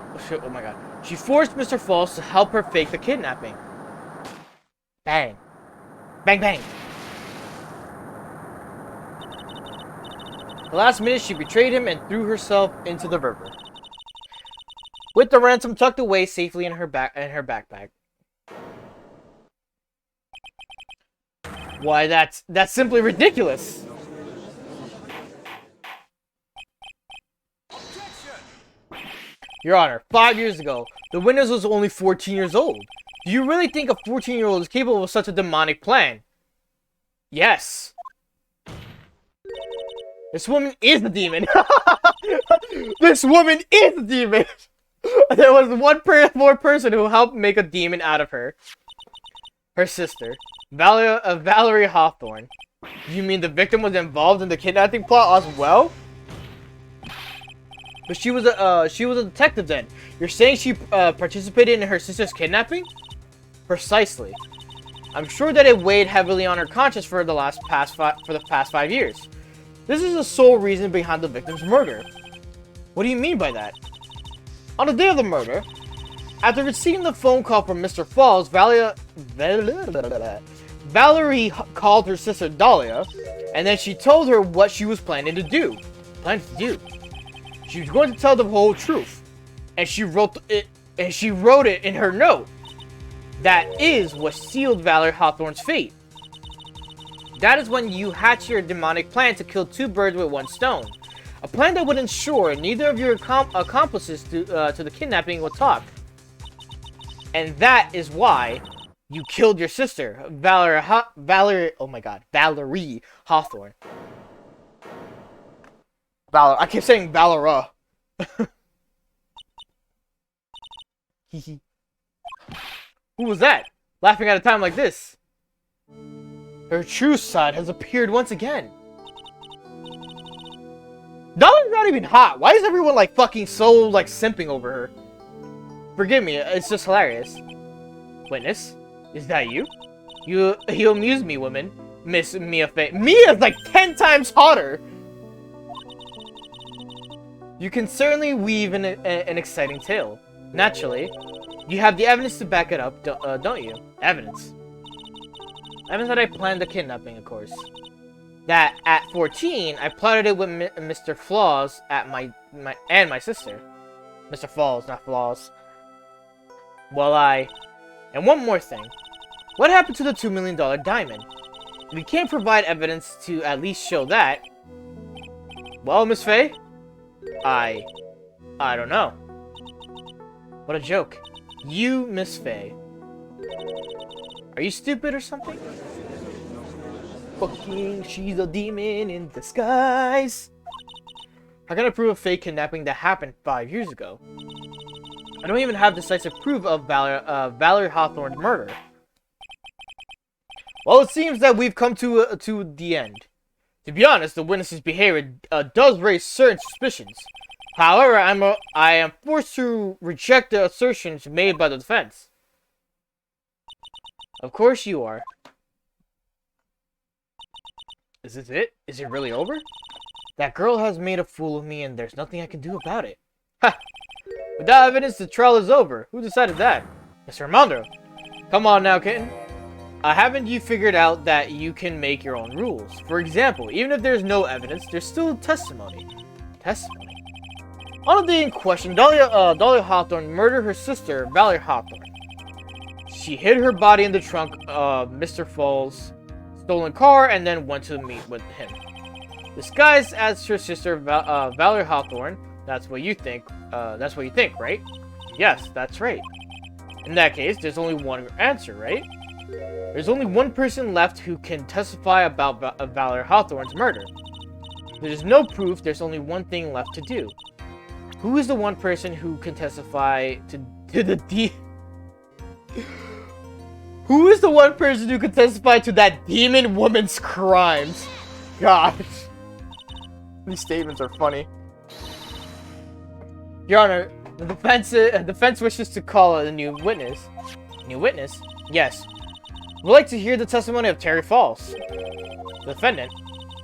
my god. She forced Mr. Falls to help her fake the kidnapping. Bang. Bang, bang. The last minute, she betrayed him and threw herself into the river. With the ransom tucked away safely in her backpack. Why, that's simply ridiculous. Your Honor, 5 years ago, the witness was only 14 years old. Do you really think a 14-year-old is capable of such a demonic plan? Yes. This woman is the demon. This woman is the demon. There was one more person who helped make a demon out of her. Her sister, Valerie Hawthorne. You mean the victim was involved in the kidnapping plot as well? But she was a detective then. You're saying she participated in her sister's kidnapping? Precisely. I'm sure that it weighed heavily on her conscience for the past 5 years. This is the sole reason behind the victim's murder. What do you mean by that? On the day of the murder, after receiving the phone call from Mr. Falls, Valerie called her sister Dahlia, and then she told her what she was planning to do. She was going to tell the whole truth, and she wrote it in her note. That is what sealed Valerie Hawthorne's fate. That is when you hatch your demonic plan to kill 2 birds with 1 stone. A plan that would ensure neither of your accomplices to the kidnapping would talk. And that is why you killed your sister, Valerie Hawthorne. I keep saying Valera. Who was that? Laughing at a time like this. Her true side has appeared once again. Dolly's not even hot. Why is everyone like fucking so like simping over her? Forgive me, it's just hilarious. Witness, is that you? You amuse me, woman. Miss Mia Fey. Mia's like 10 times hotter. You can certainly weave an exciting tale. Naturally, you have the evidence to back it up, don't you? Evidence. Evidence that I planned the kidnapping, of course. That at 14, I plotted it with Mr. Flaws and my sister. Mr. Falls, not Flaws. Well, and one more thing. What happened to the $2 million diamond? We can't provide evidence to at least show that. Well, Miss Faye? I don't know. What a joke. You, Miss Faye. Are you stupid or something? Fucking, she's a demon in disguise. How can I prove a fake kidnapping that happened 5 years ago? I don't even have decisive proof of Valerie Hawthorne's murder. Well, it seems that we've come to the end. To be honest, the witness's behavior does raise certain suspicions. However, I am forced to reject the assertions made by the defense. Of course you are. Is this it? Is it really over? That girl has made a fool of me and there's nothing I can do about it. Ha! Without evidence, the trial is over. Who decided that? Mr. Armando. Come on now, kitten. Haven't you figured out that you can make your own rules? For example, even if there's no evidence, there's still testimony. Testimony? On the day in question, Dahlia Hawthorne murdered her sister, Valerie Hawthorne. She hid her body in the trunk of Mr. Fall's stolen car and then went to meet with him. Disguised as her sister, Valerie Hawthorne. That's what you think. That's what you think, right? Yes, that's right. In that case, there's only one answer, right? There's only one person left who can testify about Valerie Hawthorne's murder. There's no proof. There's only one thing left to do. Who is the one person who can testify to the Who is the one person who can testify to that demon woman's crimes? Gosh. These statements are funny. Your Honor, the defense wishes to call a new witness. New witness? Yes. We'd like to hear the testimony of Terry Falls. The defendant.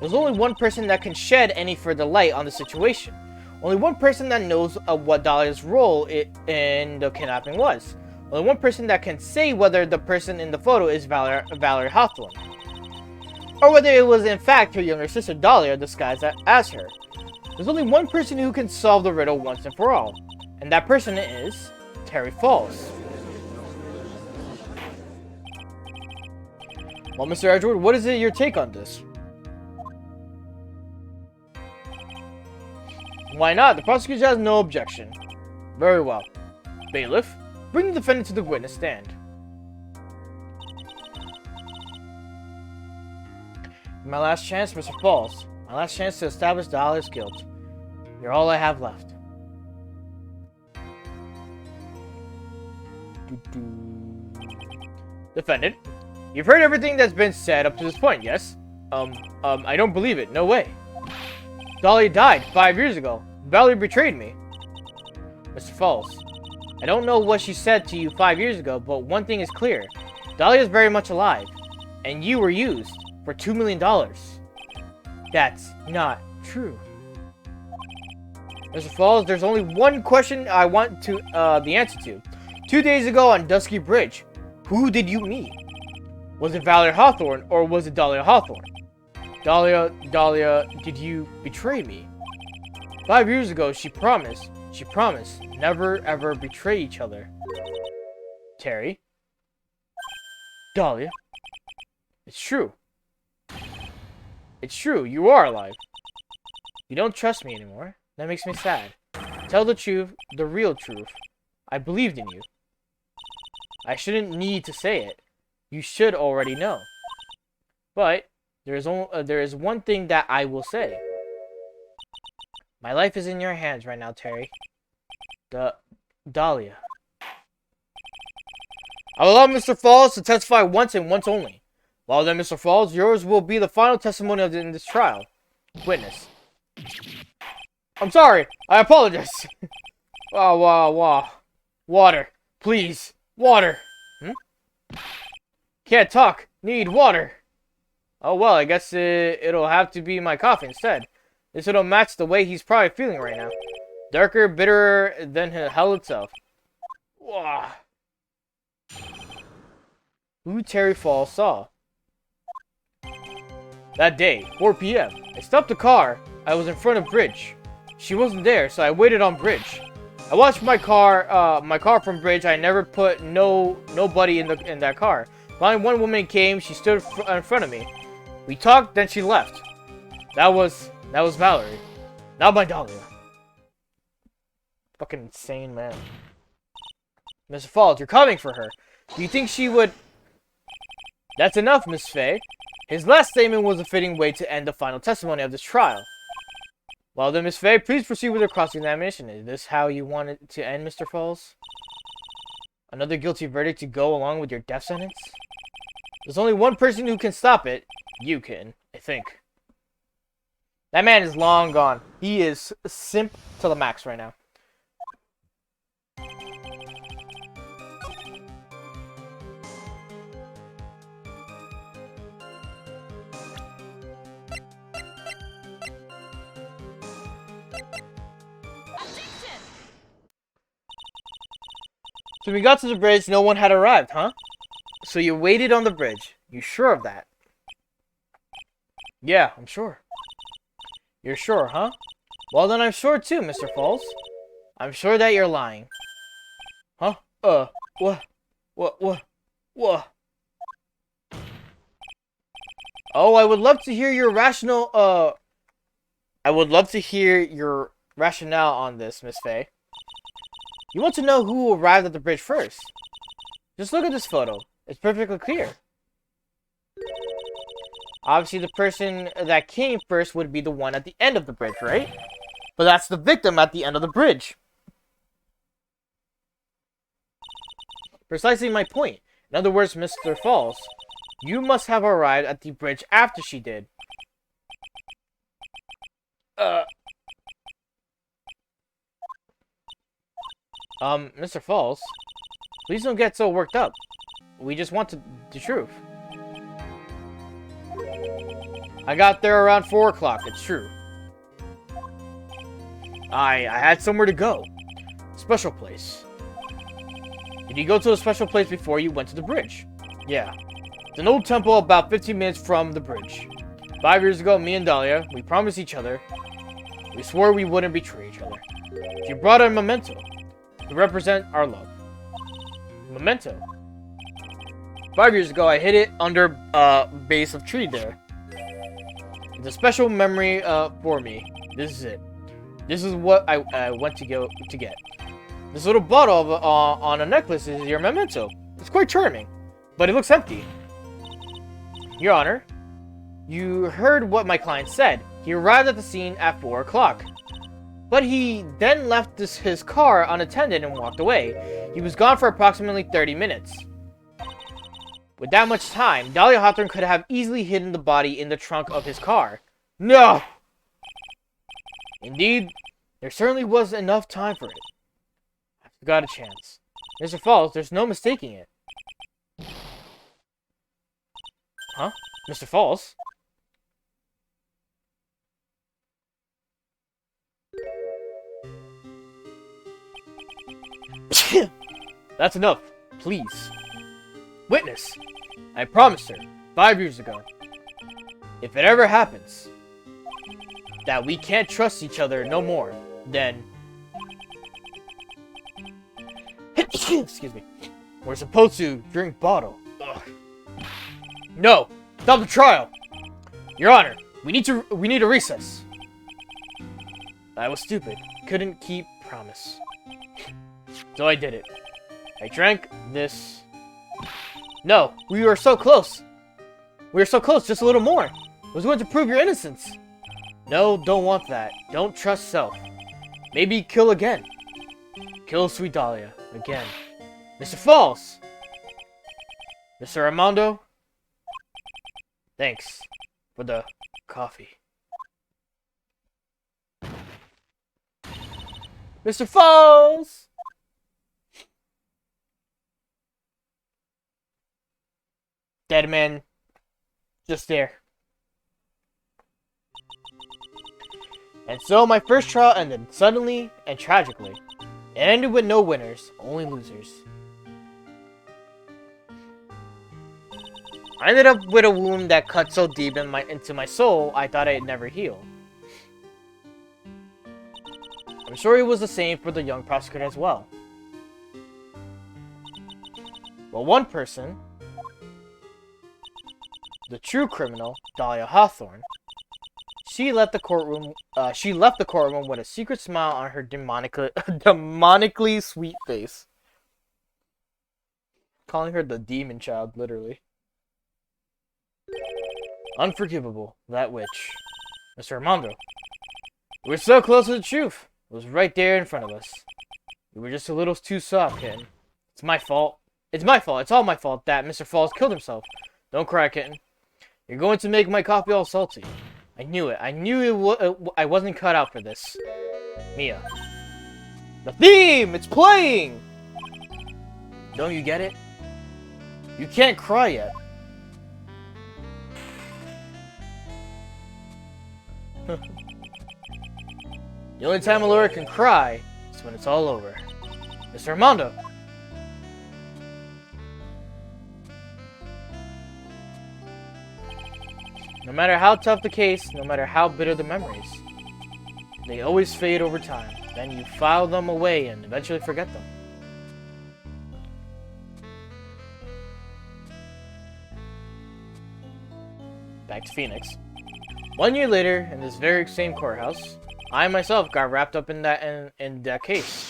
There's only one person that can shed any further light on the situation. Only one person that knows what Dahlia's role in the kidnapping was. Only one person that can say whether the person in the photo is Valerie Hawthorne. Or whether it was in fact her younger sister Dahlia disguised as her. There's only one person who can solve the riddle once and for all. And that person is Terry Falls. Well, Mr. Edgeworth, what is your take on this? Why not? The prosecution has no objection. Very well. Bailiff, bring the defendant to the witness stand. My last chance, Mr. Falls. My last chance to establish Dahlia's guilt. You're all I have left. Defendant, you've heard everything that's been said up to this point, yes? I don't believe it. No way. Dahlia died 5 years ago. Valerie betrayed me. Mr. Falls, I don't know what she said to you 5 years ago, but one thing is clear. Dahlia is very much alive, and you were used for $2 million. That's not true. Mr. Falls, there's only one question I want to the answer to. 2 days ago on Dusky Bridge, who did you meet? Was it Valerie Hawthorne or was it Dahlia Hawthorne? Dahlia, did you betray me? 5 years ago, she promised never ever betray each other. Terry? Dahlia? It's true. It's true, you are alive. You don't trust me anymore. That makes me sad. Tell the truth, the real truth. I believed in you. I shouldn't need to say it. You should already know. But there is one thing that I will say. My life is in your hands right now, Terry. Dahlia. I will allow Mr. Falls to testify once and once only. Well then, Mr. Falls, yours will be the final testimony in this trial. Witness. I'm sorry. I apologize. Wow. Water. Please. Water. Can't talk. Need water. Oh well, I guess it'll have to be my coffee instead. This will match the way he's probably feeling right now. Darker, bitterer than hell itself. Wow. Who Terry Falls saw. That day, 4 p.m. I stopped the car. I was in front of Bridge. She wasn't there, so I waited on Bridge. I watched my car from Bridge. I never put nobody in that car. Finally, one woman came. She stood in front of me. We talked, then she left. That was Valerie. Not my Dahlia. Fucking insane, man. Mr. Falls, you're coming for her. Do you think she would... That's enough, Miss Faye. His last statement was a fitting way to end the final testimony of this trial. Well then, Miss Faye, please proceed with your cross-examination. Is this how you want it to end, Mr. Falls? Another guilty verdict to go along with your death sentence? There's only one person who can stop it. You can, I think. That man is long gone. He is simp to the max right now. So we got to the bridge, no one had arrived, huh? So you waited on the bridge. You sure of that? Yeah, I'm sure. You're sure, huh? Well then I'm sure too, Mr. Falls. I'm sure that you're lying. Huh? What? Oh, I would love to hear your rationale on this, Miss Faye. You want to know who arrived at the bridge first? Just look at this photo. It's perfectly clear. Obviously, the person that came first would be the one at the end of the bridge, right? But that's the victim at the end of the bridge. Precisely my point. In other words, Mr. Falls, you must have arrived at the bridge after she did. Mr. Falls, please don't get so worked up. We just want the truth. I got there around 4 o'clock, it's true. I had somewhere to go. Special place. Did you go to a special place before you went to the bridge? Yeah. It's an old temple about 15 minutes from the bridge. 5 years ago, me and Dahlia, we promised each other. We swore we wouldn't betray each other. She brought a memento to represent our love. Memento. 5 years ago, I hid it under base of tree there. It's a special memory for me. This is it. This is what I went to get. This little bottle of, on a necklace is your memento. It's quite charming, but it looks empty. Your Honor, you heard what my client said. He arrived at the scene at 4 o'clock. But he then left his car unattended and walked away. He was gone for approximately 30 minutes. With that much time, Dahlia Hawthorne could have easily hidden the body in the trunk of his car. No! Indeed, there certainly was enough time for it. I've got a chance. Mr. Falls, there's no mistaking it. Huh? Mr. Falls? That's enough. Please. Witness. I promised her 5 years ago. If it ever happens that we can't trust each other no more, then excuse me. We're supposed to drink bottle. Ugh. No! Stop the trial! Your Honor, we need a recess. I was stupid. Couldn't keep promise. So I did it. I drank this. No, we were so close. We were so close, just a little more. I was going to prove your innocence. No, don't want that. Don't trust self. Maybe kill again. Kill Sweet Dahlia again. Mr. Falls! Mr. Armando? Thanks for the coffee. Mr. Falls! Dead man. Just there. And so my first trial ended, suddenly and tragically. It ended with no winners, only losers. I ended up with a wound that cut so deep into my soul, I thought I'd never heal. I'm sure it was the same for the young prosecutor as well. But one person, the true criminal, Dahlia Hawthorne, she left the courtroom with a secret smile on her demonically sweet face. Calling her the demon child, literally. Unforgivable, that witch. Mr. Armando. We were so close to the truth. It was right there in front of us. We were just a little too soft, kitten. It's my fault. It's my fault. It's all my fault that Mr. Falls killed himself. Don't cry, kitten. You're going to make my coffee all salty. I knew it. I knew I wasn't cut out for this. Mia. The theme! It's playing! Don't you get it? You can't cry yet. The only time a lawyer can cry is when it's all over. Mr. Armando! No matter how tough the case, no matter how bitter the memories, they always fade over time. Then you file them away and eventually forget them. Back to Phoenix. 1 year later, in this very same courthouse, I myself got wrapped up in that case.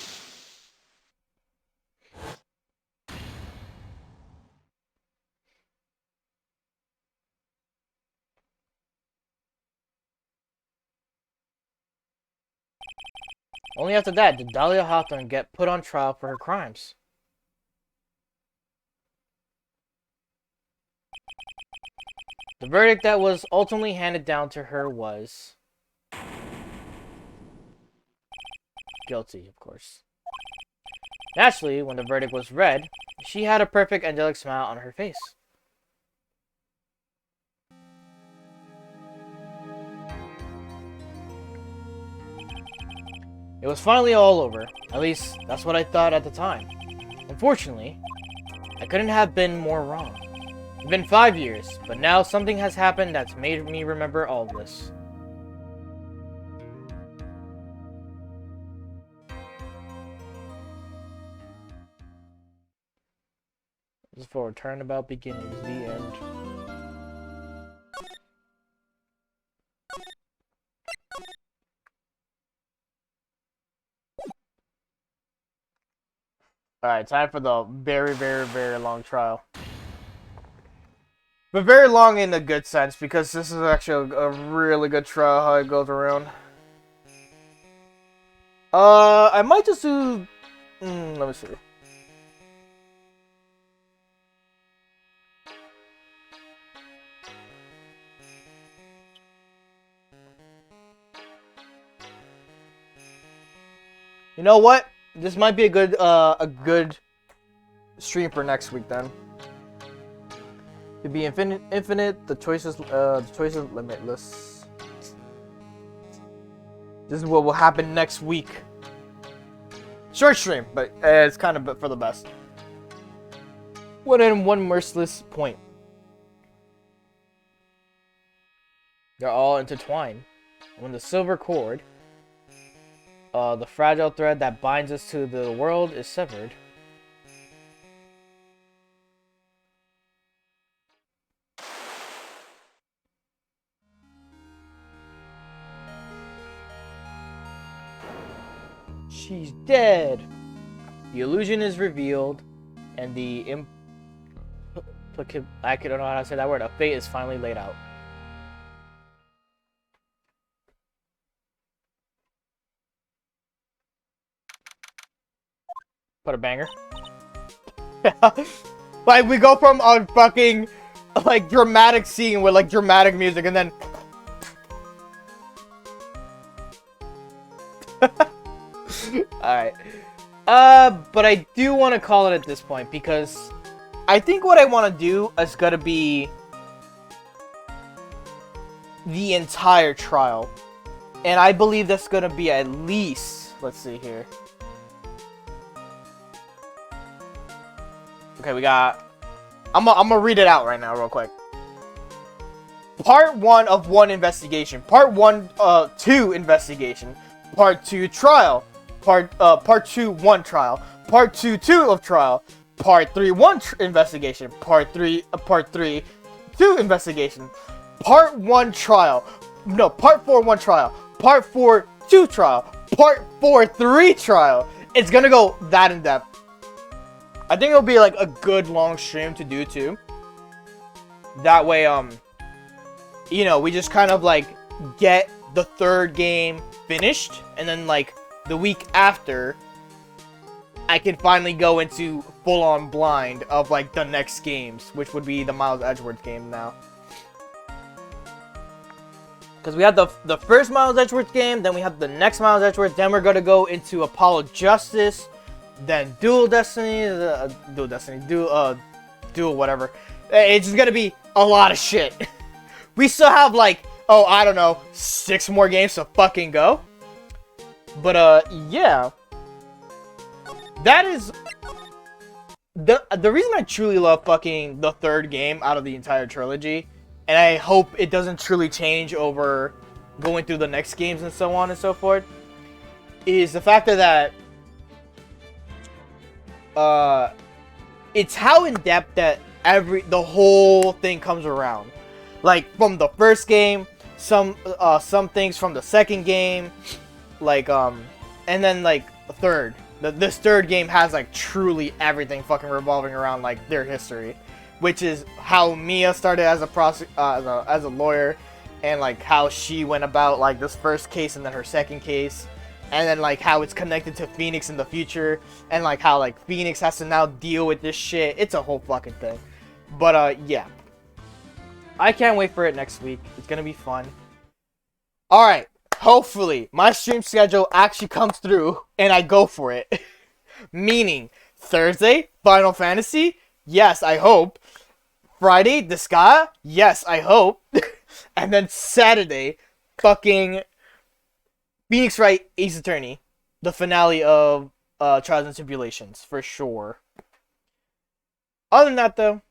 Only after that did Dahlia Hawthorne get put on trial for her crimes. The verdict that was ultimately handed down to her was guilty, of course. Naturally, when the verdict was read, she had a perfect angelic smile on her face. It was finally all over. At least, that's what I thought at the time. Unfortunately, I couldn't have been more wrong. It's been 5 years, but now something has happened that's made me remember all of this. This is for Turnabout Beginnings, the end. Alright, time for the very, very, very long trial. But very long in a good sense, because this is actually a really good trial how it goes around. I might just do... let me see. You know what? This might be a good stream for next week then. To be infinite, the choices limitless. This is what will happen next week. Short stream, but it's kind of for the best. One merciless point. They're all intertwined. When the silver cord, the fragile thread that binds us to the world, is severed. She's dead. The illusion is revealed, and the I don't know how to say that word. A fate is finally laid out. Put a banger. Like we go from a fucking like dramatic scene with like dramatic music, and then. Alright. But I do want to call it at this point because I think what I want to do is going to be the entire trial. And I believe that's going to be at least, let's see here. Okay, we got, I'm gonna read it out right now real quick. Part 1 of 1 investigation. Part 1, 2 investigation. Part 2 trial. Part 2 1 trial. Part 2 2 of trial. Part 3 1 investigation. Part 3 2 investigation. Part 1 trial. No, part 4 1 trial. Part 4 2 trial. Part 4 3 trial. It's gonna go that in depth. I think it'll be like a good long stream to do too. That way, you know, we just kind of like get the 3rd game finished, and then like the week after, I can finally go into full-on blind of like the next games, which would be the Miles Edgeworth game now. Because we have the first Miles Edgeworth game, then we have the next Miles Edgeworth, then we're gonna go into Apollo Justice, then Dual Destiny, Dual whatever. It's just gonna be a lot of shit. We still have like, oh, I don't know, 6 more games to fucking go. But yeah. That is the reason I truly love fucking the 3rd game out of the entire trilogy, and I hope it doesn't truly change over going through the next games and so on and so forth, is the fact that it's how in depth that the whole thing comes around. Like from the first game, some things from the 2nd game, like and then like the 3rd. This 3rd game has like truly everything fucking revolving around like their history, which is how Mia started as a lawyer, and like how she went about like this first case and then her 2nd case. And then, like, how it's connected to Phoenix in the future. And, like, how, like, Phoenix has to now deal with this shit. It's a whole fucking thing. But, yeah. I can't wait for it next week. It's gonna be fun. Alright. Hopefully, my stream schedule actually comes through and I go for it. Meaning, Thursday, Final Fantasy? Yes, I hope. Friday, Disgaea? Yes, I hope. And then Saturday, fucking Phoenix Wright, Ace Attorney, the finale of Trials and Tribulations, for sure. Other than that, though,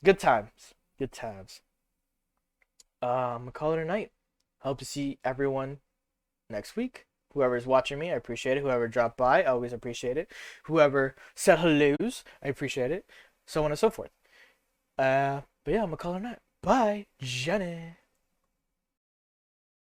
good times. Good times. I'm gonna call it a night. Hope to see everyone next week. Whoever's watching me, I appreciate it. Whoever dropped by, I always appreciate it. Whoever said hellos, I appreciate it. So on and so forth. But yeah, I'm gonna call it a night. Bye, Jenny.